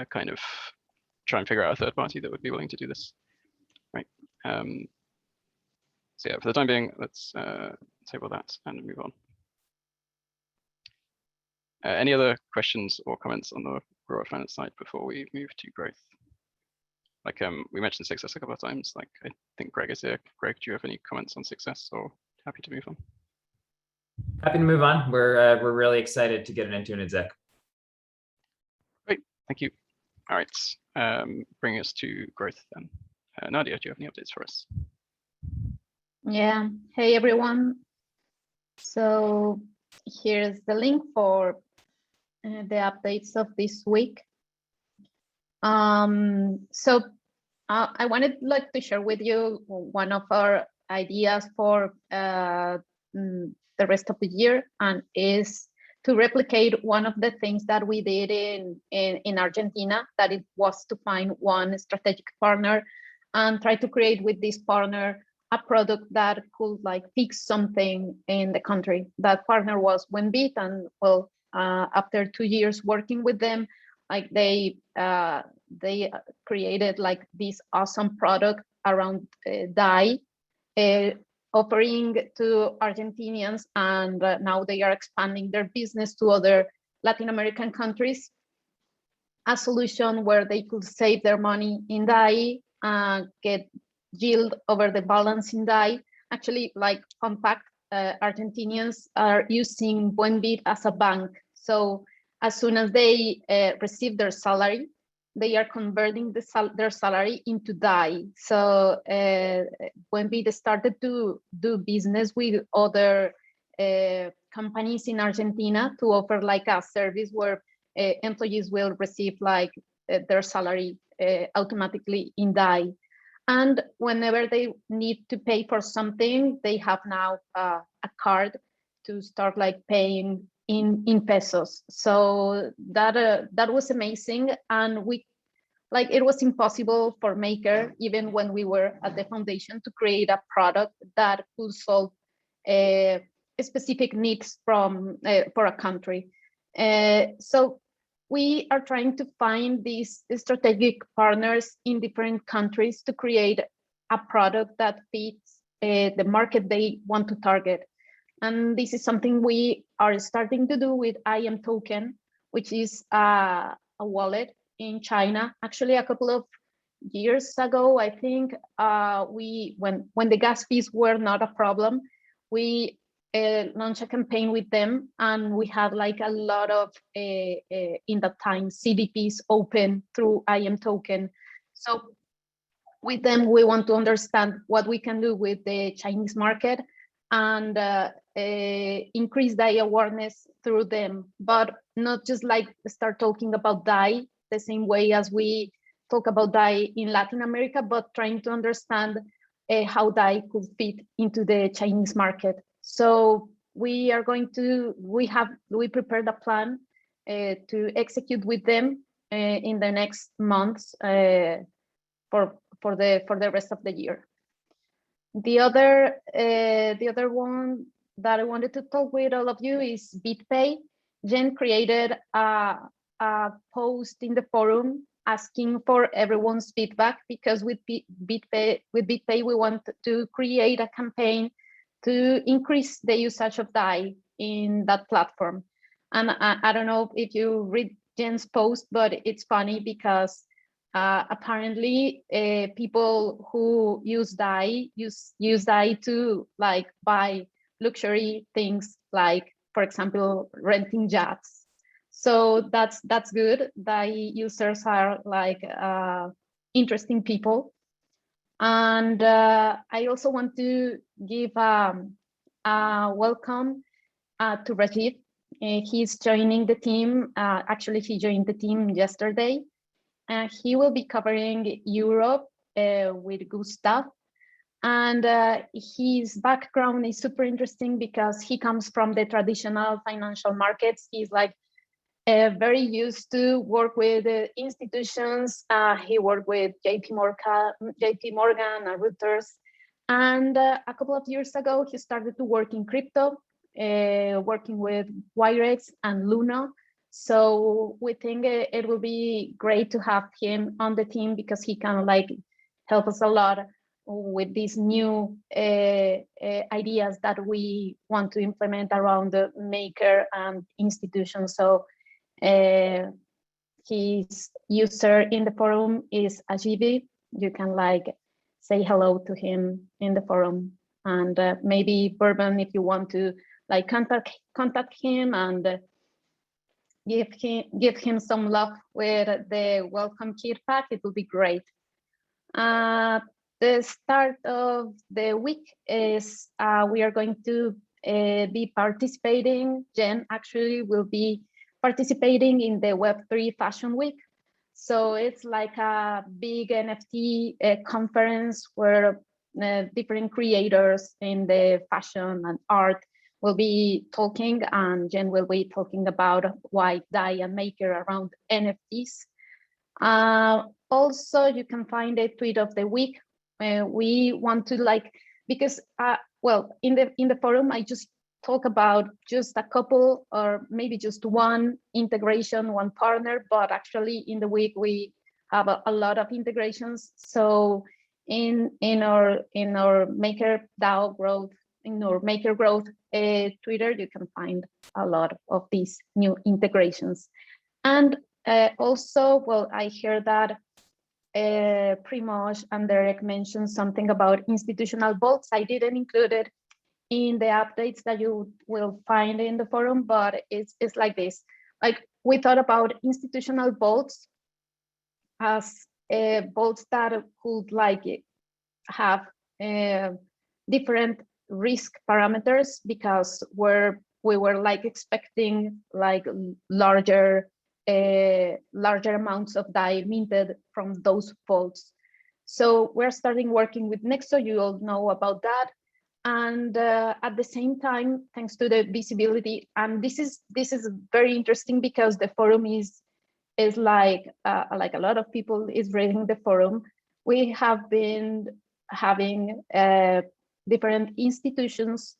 kind of try and figure out a third party that would be willing to do this, right? So yeah, for the time being, let's table that and move on. Any other questions or comments on the broad finance side before we move to growth? Like we mentioned success a couple of times. Like I think Greg is here. Greg, do you have any comments on success, or happy to move on? Happy to move on. We're really excited to get it into an exec. Great, thank you. All right, bring us to growth then. Nadia, do you have any updates for us? Yeah, hey everyone. So here's the link for the updates of this week. So I wanted to share with you one of our ideas for the rest of the year, and is to replicate one of the things that we did in Argentina, that it was to find one strategic partner and try to create with this partner a product that could like fix something in the country. That partner was Wenbit, and well, after 2 years working with them, like they created like this awesome product around DAI, offering to Argentinians, and now they are expanding their business to other Latin American countries. A solution where they could save their money in DAI, get yield over the balance in DAI. Actually, like fun fact, Argentinians are using Buenbit as a bank. So as soon as they receive their salary, they are converting their salary into DAI. So Buenbit started to do business with other companies in Argentina to offer like a service where employees will receive like their salary automatically in DAI. And whenever they need to pay for something, they have now a card to start like paying in pesos. So that was amazing, and it was impossible for Maker, even when we were at the foundation, to create a product that could solve specific needs for a country. So we are trying to find these strategic partners in different countries to create a product that fits the market they want to target. And this is something we are starting to do with IM Token, which is a wallet in China. Actually, a couple of years ago, I think, when the gas fees were not a problem, we launched a campaign with them, and we had like a lot of in that time CDPs open through IM Token. So with them, we want to understand what we can do with the Chinese market and increase DAI awareness through them, but not just like start talking about DAI the same way as we talk about DAI in Latin America, but trying to understand how DAI could fit into the Chinese market. So we prepared a plan to execute with them in the next months for the rest of the year. The other one that I wanted to talk with all of you is Bitpay. Jen created a post in the forum asking for everyone's feedback, because with Bitpay we want to create a campaign to increase the usage of DAI in that platform. And I don't know if you read Jen's post, but it's funny because apparently people who use DAI use DAI to like buy luxury things, like for example renting yachts. So that's good. DAI users are like interesting people. And I also want to give a welcome to Rajiv. He's joining the team. Actually, he joined the team yesterday. He will be covering Europe with Gustav. And his background is super interesting because he comes from the traditional financial markets. He's like very used to work with institutions. He worked with JP Morgan and Reuters. And a couple of years ago, he started to work in crypto, working with Wirex and Luna. So we think it will be great to have him on the team, because he can like help us a lot with these new ideas that we want to implement around the Maker and institutions. So his user in the forum is Ajibi. You can like say hello to him in the forum, and maybe Bourbon, if you want to like contact him and give him some love with the welcome kit pack, it will be great. The start of the week is we are going to be participating. Jen actually will be participating in the Web3 Fashion Week. So it's like a big NFT conference where different creators in the fashion and art will be talking, and Jen will be talking about why DAI and Maker around NFTs. Also, you can find a tweet of the week. We want to like, because well, in the forum, I just talk about just a couple or maybe just one integration, one partner, but actually in the week we have a lot of integrations. So in our MakerDAO growth, in our Maker growth Twitter, you can find a lot of these new integrations. And also, well, I hear that Primož and Derek mentioned something about institutional vaults. I didn't include it in the updates that you will find in the forum, but it's like this. Like, we thought about institutional vaults as vaults that could like have different risk parameters, because we were like expecting like larger amounts of DAI minted from those vaults. So we're starting working with Nexo. You all know about that. And at the same time, thanks to the visibility, and this is very interesting because the forum is like a lot of people is reading the forum. We have been having different institutions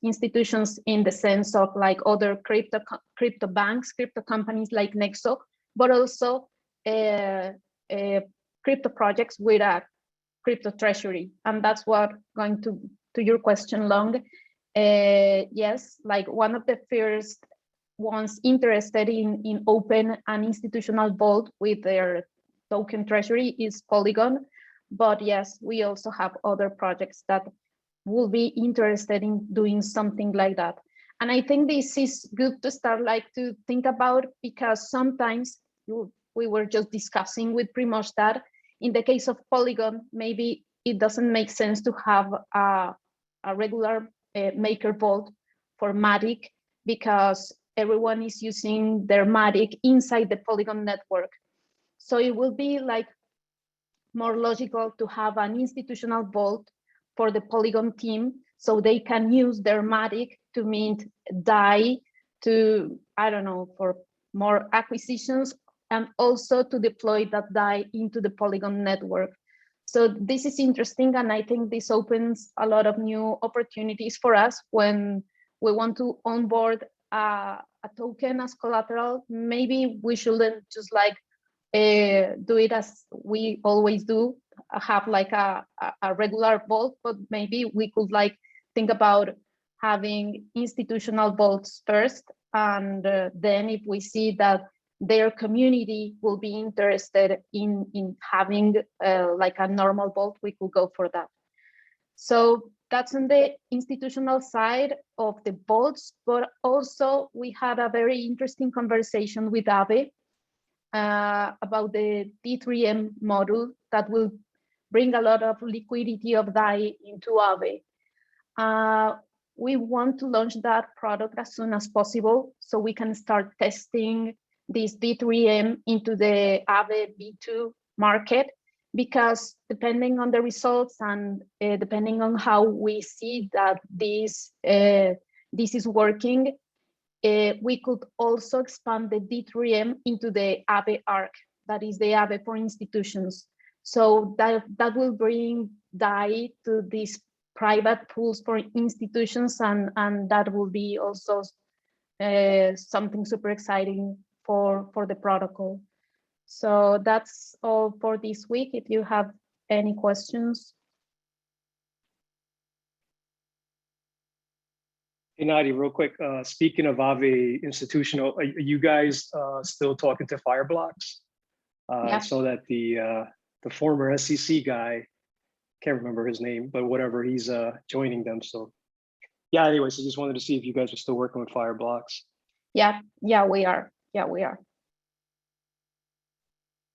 in the sense of like other crypto banks, crypto companies like Nexo, but also crypto projects with a crypto treasury. And that's what going to your question, Long. Yes, like one of the first ones interested in open an institutional vault with their token treasury is Polygon. But yes, we also have other projects that will be interested in doing something like that. And I think this is good to start like to think about, because sometimes we were just discussing with Primož that in the case of Polygon, maybe it doesn't make sense to have a regular Maker vault for Matic, because everyone is using their Matic inside the Polygon network. So it will be like more logical to have an institutional vault for the Polygon team, so they can use their Matic to mint DAI to, I don't know, for more acquisitions, and also to deploy that DAI into the Polygon network. So this is interesting, and I think this opens a lot of new opportunities for us when we want to onboard a token as collateral. Maybe we shouldn't just like do it as we always do, have like a regular vault, but maybe we could like think about having institutional vaults first, and then if we see that their community will be interested in having like a normal vault, we could go for that. So that's on the institutional side of the vaults, but also we had a very interesting conversation with Aave about the D3M module that will bring a lot of liquidity of DAI into Aave. We want to launch that product as soon as possible so we can start testing this D3M into the Aave B2 market, because depending on the results and depending on how we see that this is working, we could also expand the D3M into the Aave ARC, that is the Aave for institutions. So that will bring DAI to these private pools for institutions, and that will be also something super exciting for the protocol. So that's all for this week. If you have any questions. Hey, Nadi, real quick, speaking of Aave institutional, are you guys still talking to Fireblocks? I saw that the former SEC guy, can't remember his name, but whatever, he's joining them. So yeah, anyways, I just wanted to see if you guys are still working with Fireblocks. Yeah, we are. Yeah, we are.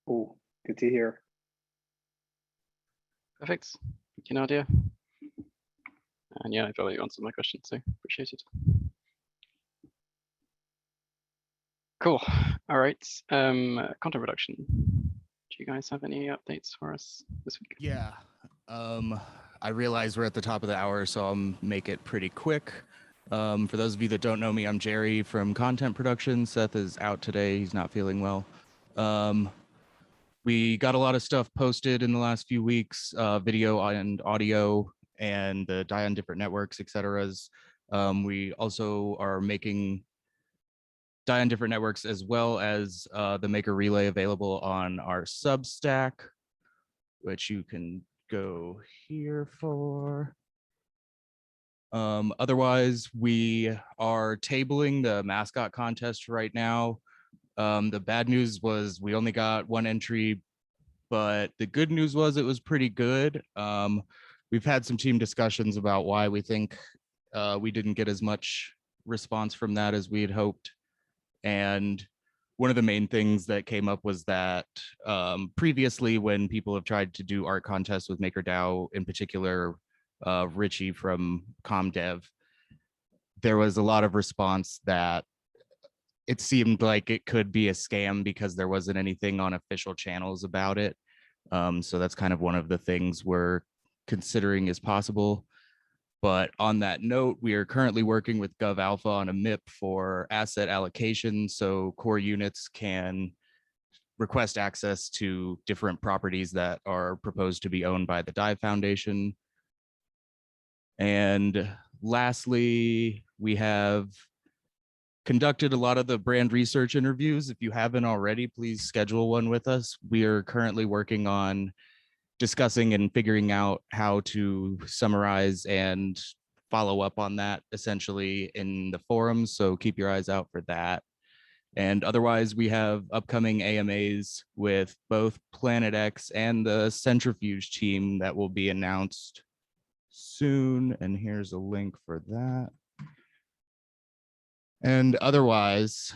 Oh, good to hear. Perfect. Thank you, Nadia. And yeah, I feel like you answered my question, so appreciate it. Cool. All right. Content production. Do you guys have any updates for us this week? Yeah. I realize we're at the top of the hour, so I'll make it pretty quick. For those of you that don't know me, I'm Jerry from content production. Seth is out today. He's not feeling well. We got a lot of stuff posted in the last few weeks, video and audio, and the die on different networks, etc. We also are making die on different networks as well as the Maker Relay available on our Substack, which you can go here for. Otherwise, we are tabling the mascot contest right now. The bad news was we only got one entry, but the good news was it was pretty good. We've had some team discussions about why we think we didn't get as much response from that as we had hoped. And one of the main things that came up was that previously when people have tried to do art contests with MakerDAO, in particular, Richie from ComDev, there was a lot of response that it seemed like it could be a scam because there wasn't anything on official channels about it. So that's kind of one of the things we're considering is possible. But on that note, we are currently working with GovAlpha on a MIP for asset allocation, so core units can request access to different properties that are proposed to be owned by the DAI Foundation. And lastly, we have conducted a lot of the brand research interviews. If you haven't already, please schedule one with us. We are currently working on discussing and figuring out how to summarize and follow up on that essentially in the forums. So keep your eyes out for that. And otherwise, we have upcoming AMAs with both Planet X and the Centrifuge team that will be announced soon. And here's a link for that. And otherwise,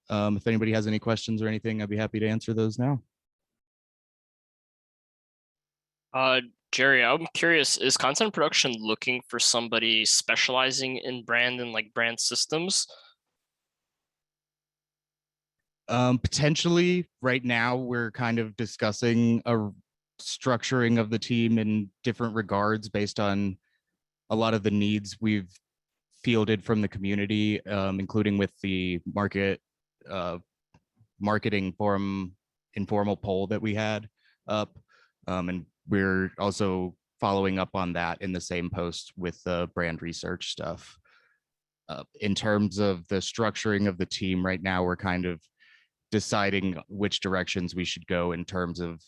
if anybody has any questions or anything, I'd be happy to answer those now. Jerry, I'm curious, is content production looking for somebody specializing in brand and like brand systems? Potentially. Right now, we're kind of discussing a structuring of the team in different regards based on a lot of the needs we've fielded from the community, including with the marketing forum informal poll that we had up. And we're also following up on that in the same post with the brand research stuff. In terms of the structuring of the team right now, we're kind of deciding which directions we should go in terms of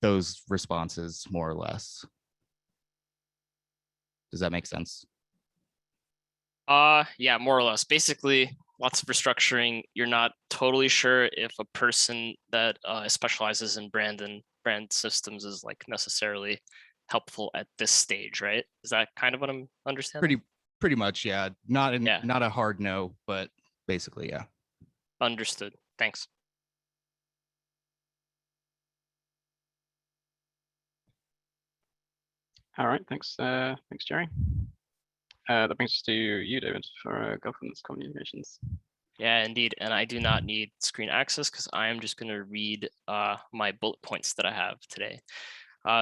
those responses, more or less. Does that make sense? Yeah, more or less. Basically, lots of restructuring. You're not totally sure if a person that specializes in brand and brand systems is like necessarily helpful at this stage, right? Is that kind of what I'm understanding? Pretty much, yeah. Not a hard no, but basically, yeah. Understood. Thanks. All right, thanks, thanks, Jerry. That brings us to you, David, for governance communications. Yeah, indeed. And I do not need screen access because I am just going to read my bullet points that I have today.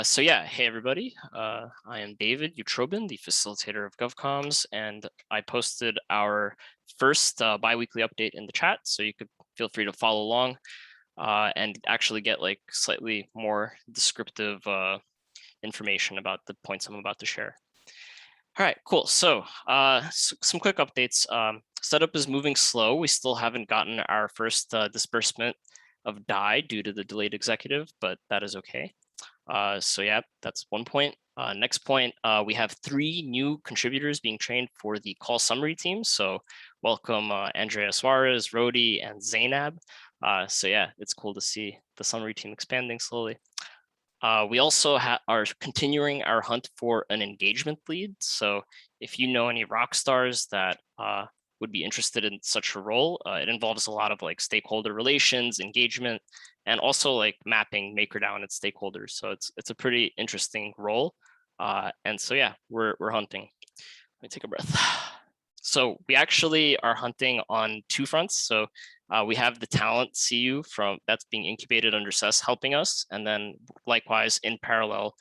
So yeah, hey everybody. I am David Utrobin, the facilitator of GovComs, and I posted our first bi-weekly update in the chat, so you could feel free to follow along and actually get like slightly more descriptive information about the points I'm about to share. All right, cool. So some quick updates. Setup is moving slow. We still haven't gotten our first disbursement of DAI due to the delayed executive, but that is okay. So yeah, that's one point. Next point, we have 3 new contributors being trained for the call summary team. So welcome Andrea Suarez, Rodi, and Zainab. So yeah, it's cool to see the summary team expanding slowly. We also are continuing our hunt for an engagement lead. So if you know any rock stars that would be interested in such a role, it involves a lot of like stakeholder relations, engagement, and also like mapping MakerDAO and its stakeholders. So it's a pretty interesting role. And so yeah, we're hunting. Let me take a breath. So we actually are hunting on two fronts. So we have the talent CU that's being incubated under SES helping us. And then likewise in parallel,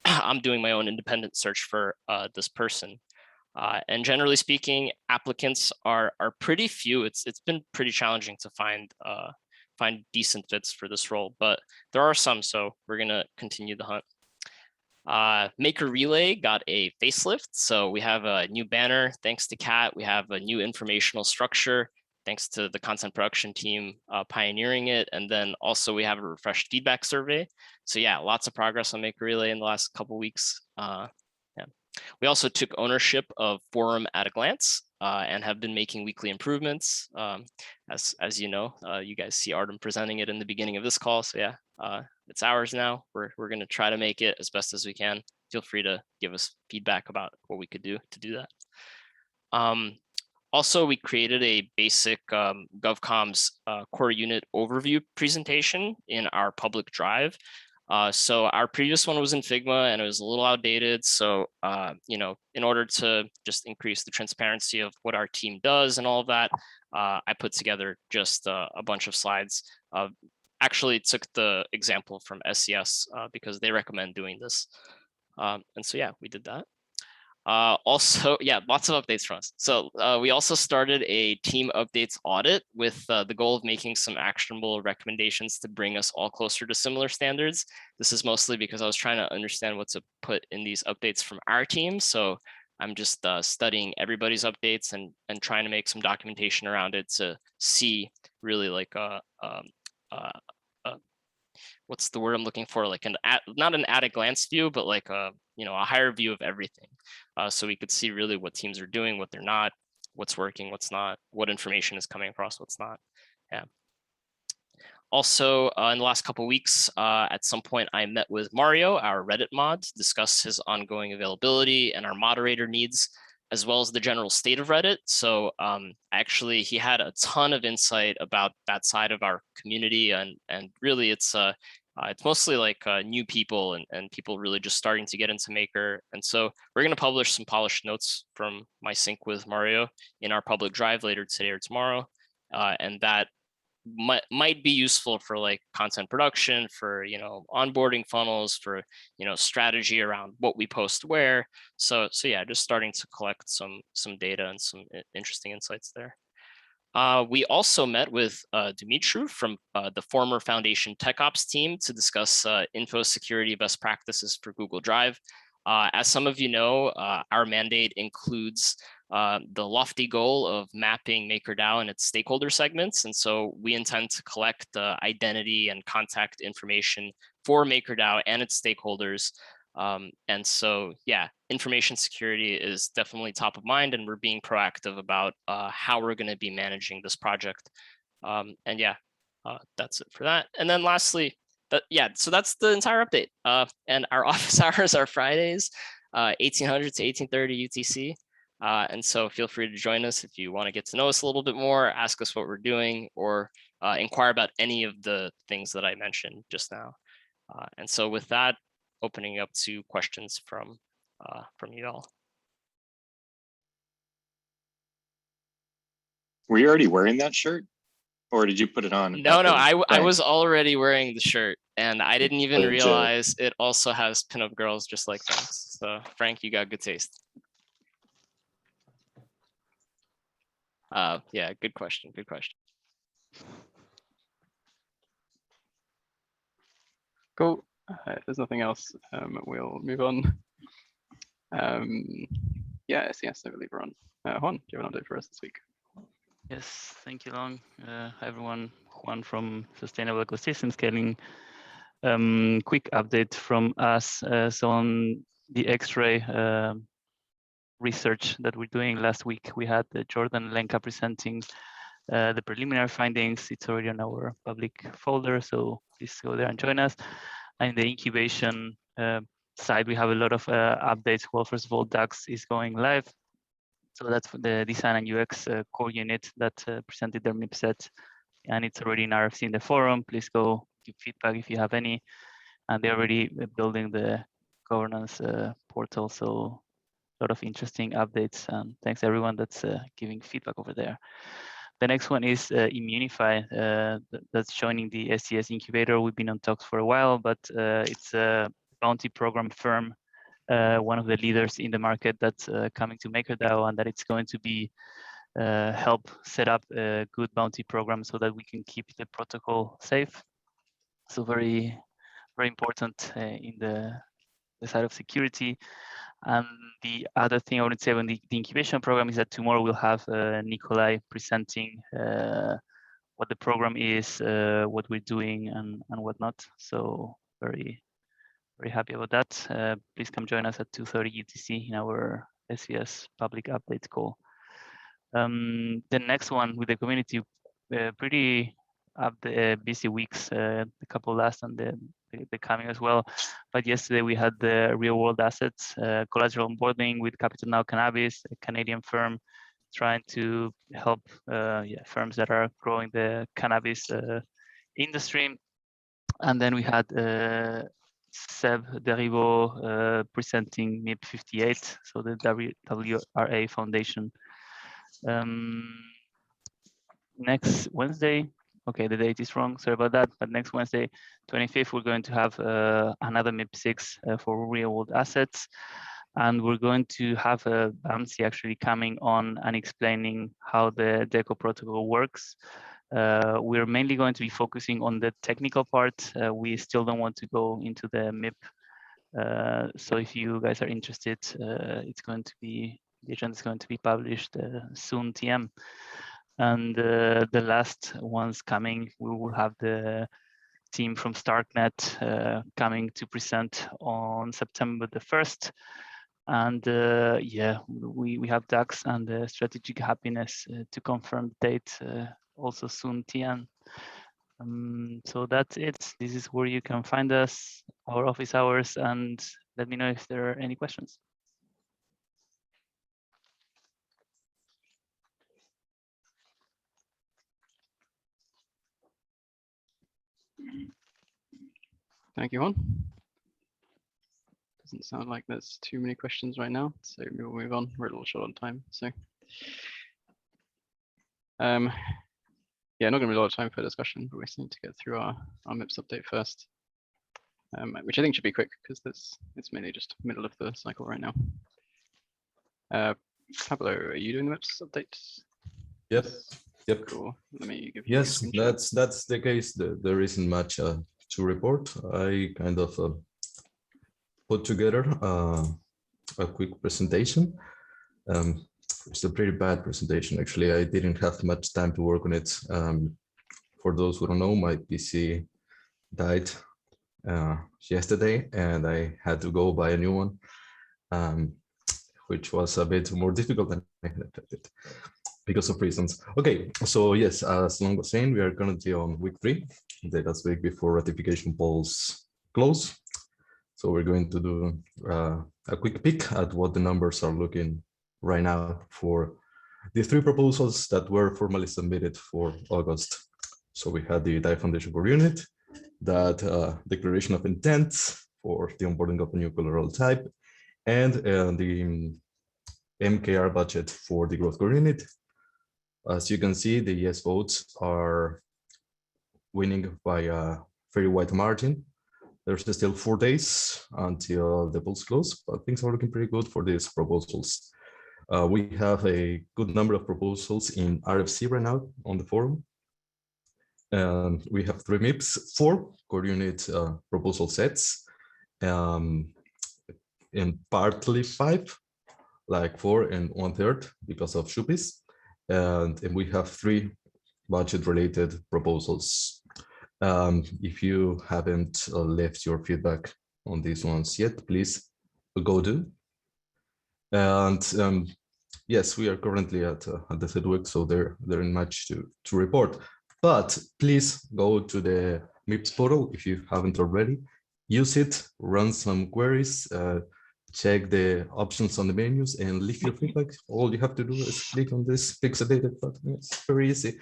I'm doing my own independent search for this person. And generally speaking, applicants are pretty few. It's been pretty challenging to find decent fits for this role, but there are some, so we're gonna continue the hunt. Maker Relay got a facelift. So we have a new banner, thanks to Kat. We have a new informational structure, thanks to the content production team pioneering it. And then also we have a refreshed feedback survey. So yeah, lots of progress on Maker Relay in the last couple of weeks. Yeah. We also took ownership of Forum at a glance and have been making weekly improvements. As you know, you guys see Artem presenting it in the beginning of this call. So yeah, it's ours now. We're going to try to make it as best as we can. Feel free to give us feedback about what we could do to do that. Also, we created a basic GovComms core unit overview presentation in our public drive. So our previous one was in Figma and it was a little outdated. So, you know, in order to just increase the transparency of what our team does and all of that, I put together just a bunch of slides. Actually took the example from SES because they recommend doing this. And so, yeah, we did that. Also, yeah, lots of updates from us. So we also started a team updates audit with the goal of making some actionable recommendations to bring us all closer to similar standards. This is mostly because I was trying to understand what to put in these updates from our team. So I'm just studying everybody's updates and trying to make some documentation around it to see really like what's the word I'm looking for? Like not an at a glance view, but like a higher view of everything. So we could see really what teams are doing, what they're not, what's working, what's not, what information is coming across, what's not. Yeah. Also, in the last couple of weeks, at some point, I met with Mario, our Reddit mod, to discuss his ongoing availability and our moderator needs, as well as the general state of Reddit. So actually, he had a ton of insight about that side of our community, and really, it's mostly like new people and people really just starting to get into Maker. And so we're going to publish some polished notes from my sync with Mario in our public drive later today or tomorrow, and that might be useful for like content production, for onboarding funnels, for strategy around what we post where. So yeah, just starting to collect some data and some interesting insights there. We also met with Dumitru from the former Foundation Tech Ops team to discuss info security best practices for Google Drive. As some of you know, our mandate includes the lofty goal of mapping MakerDAO and its stakeholder segments. And so we intend to collect identity and contact information for MakerDAO and its stakeholders. And so, yeah, information security is definitely top of mind, and we're being proactive about how we're going to be managing this project. And yeah, that's it for that. And then lastly, so that's the entire update. And our office hours are Fridays, 1800 to 1830 UTC. And so feel free to join us if you want to get to know us a little bit more, ask us what we're doing, or inquire about any of the things that I mentioned just now. And so with that, opening up to questions from you all. Were you already wearing that shirt? Or did you put it on? No, I was already wearing the shirt, and I didn't even realize it also has pinup girls just like Frank's. So Frank, you got good taste. Yeah, good question. Good question. Cool. If there's nothing else, we'll move on. Yeah, SES, I believe we're on. Juan, do you have an update for us this week? Yes, thank you, Long. Hi, everyone. Juan from Sustainable Ecosystem Scaling. Quick update from us. So on the X-ray research that we're doing last week, we had Jordan Lenka presenting the preliminary findings. It's already on our public folder, so please go there and join us. And the incubation side, we have a lot of updates. Well, first of all, DAX is going live. So that's for the design and UX core unit that presented their MIP set. And it's already in RFC in the forum. Please go give feedback if you have any. And they're already building the governance portal. So a lot of interesting updates. And thanks everyone that's giving feedback over there. The next one is Immunify, that's joining the SCS incubator. We've been on talks for a while, but it's a bounty program firm, one of the leaders in the market that's coming to MakerDAO, and that it's going to be help set up a good bounty program so that we can keep the protocol safe. So very, very important in the side of security. And the other thing I want to say on the incubation program is that tomorrow we'll have Nikolai presenting what the program is, what we're doing, and whatnot. So very, very happy about that. Please come join us at 2:30 UTC in our SVS public update call. The next one with the community, pretty busy weeks, the couple last and the coming as well. But yesterday we had the real world assets collateral onboarding with Capital Now Cannabis, a Canadian firm trying to help firms that are growing the cannabis industry. And then we had Seb Derivo presenting MIP 58, so the WRA Foundation. Next Wednesday, okay, the date is wrong, sorry about that, but next Wednesday, 25th, we're going to have another MIP6 for real world assets. And we're going to have a Bamsi actually coming on and explaining how the DECO protocol works. We're mainly going to be focusing on the technical part. We still don't want to go into the MIP. So if you guys are interested, it's going to be, the agenda is going to be published soon TM. And the last ones coming, we will have the team from Starknet coming to present on September the 1st. And yeah, we have DAX and the Strategic Happiness to confirm the date also soon TN. So that's it. This is where you can find us, our office hours, and let me know if there are any questions. Thank you, Juan. Doesn't sound like there's too many questions right now, so we'll move on. We're a little short on time, so yeah, not gonna be a lot of time for discussion, but we still need to get through our MIPS update first, which I think should be quick because it's mainly just middle of the cycle right now. Pablo, are you doing the MIPS update? Yep. Yep. Cool. Let me give you yes, that's the case. There isn't much to report. I kind of put together a quick presentation. It's a pretty bad presentation, actually. I didn't have much time to work on it. For those who don't know, my PC died yesterday, and I had to go buy a new one, which was a bit more difficult than I had expected because of reasons. Okay, so yes, as Long was saying, we are currently on week 3, the last week before ratification polls close. So we're going to do a quick peek at what the numbers are looking right now for the 3 proposals that were formally submitted for August. So we had the DAI Foundation Core Unit, that declaration of intent for the onboarding of a new collateral type, and the MKR budget for the Growth Core Unit. As you can see, the yes votes are winning by a very wide margin. There's still 4 days until the polls close, but things are looking pretty good for these proposals. We have a good number of proposals in RFC right now on the forum. And we have 3 MIPs, 4 core unit proposal sets, and partly 5, like 4 and 1/3 because of Shupis. And we have 3 budget related proposals. If you haven't left your feedback on these ones yet, please go do. And yes, we are currently at the third week, so there ain't much to report. But please go to the MIPS portal if you haven't already. Use it, run some queries, check the options on the menus, and leave your feedback. All you have to do is click on this pixelated button. It's very easy.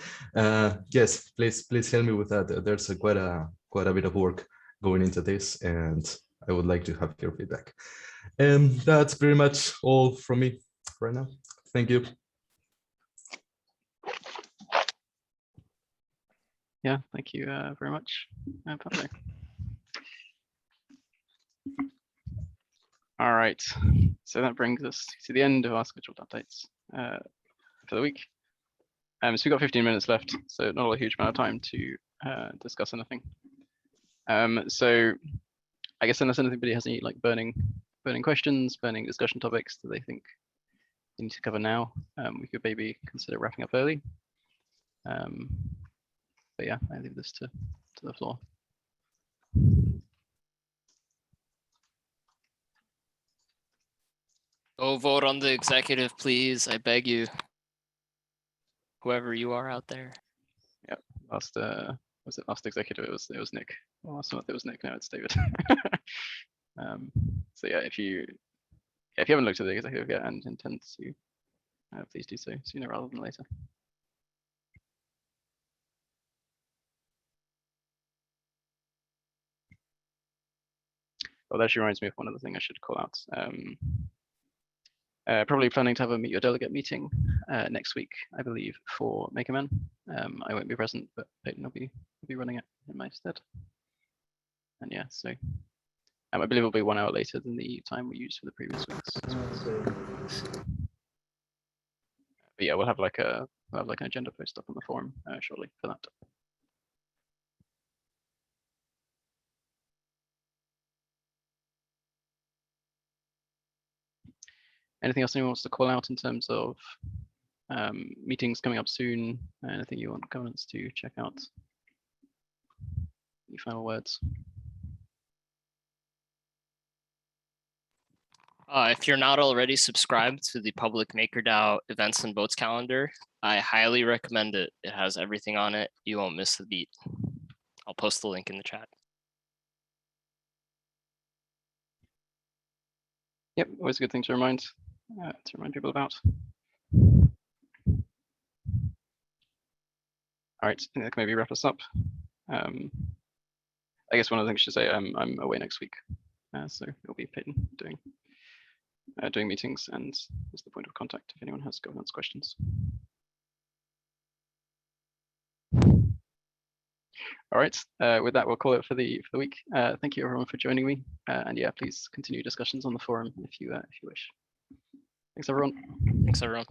Yes, please help me with that. There's quite a bit of work going into this, and I would like to have your feedback. And that's pretty much all from me right now. Thank you. Yeah, thank you very much, Pablo. All right, so that brings us to the end of our scheduled updates for the week. So we've got 15 minutes left, so not a huge amount of time to discuss anything. So I guess unless anybody has any like burning questions, burning discussion topics that they think they need to cover now, we could maybe consider wrapping up early. But yeah, I leave this to the floor. Go vote on the executive, please. I beg you. Whoever you are out there. Yep. Last was it last executive? It was Nick. Well, last month it was Nick. Now it's David. So yeah, if you haven't looked at the executive yet and intend to, please do so sooner rather than later. Well, that actually reminds me of one other thing I should call out. Probably planning to have a Meet Your Delegate meeting next week, I believe, for MakerMan. I won't be present, but Peyton will be running it in my stead. And yeah, so I believe it'll be 1 hour later than the time we used for the previous weeks. But yeah, we'll have like an agenda post up on the forum shortly for that. Anything else anyone wants to call out in terms of meetings coming up soon? Anything you want governance to check out? Any final words? If you're not already subscribed to the public MakerDAO events and votes calendar, I highly recommend it. It has everything on it. You won't miss the beat. I'll post the link in the chat. Yep, always a good thing to remind people about. All right, I think that can maybe wrap us up. I guess one of the things I should say, I'm away next week, so it'll be Peyton doing meetings, and is the point of contact if anyone has governance questions. All right, with that, we'll call it for the week. Thank you everyone for joining me, and yeah, please continue discussions on the forum if you wish. Thanks everyone. Thanks everyone.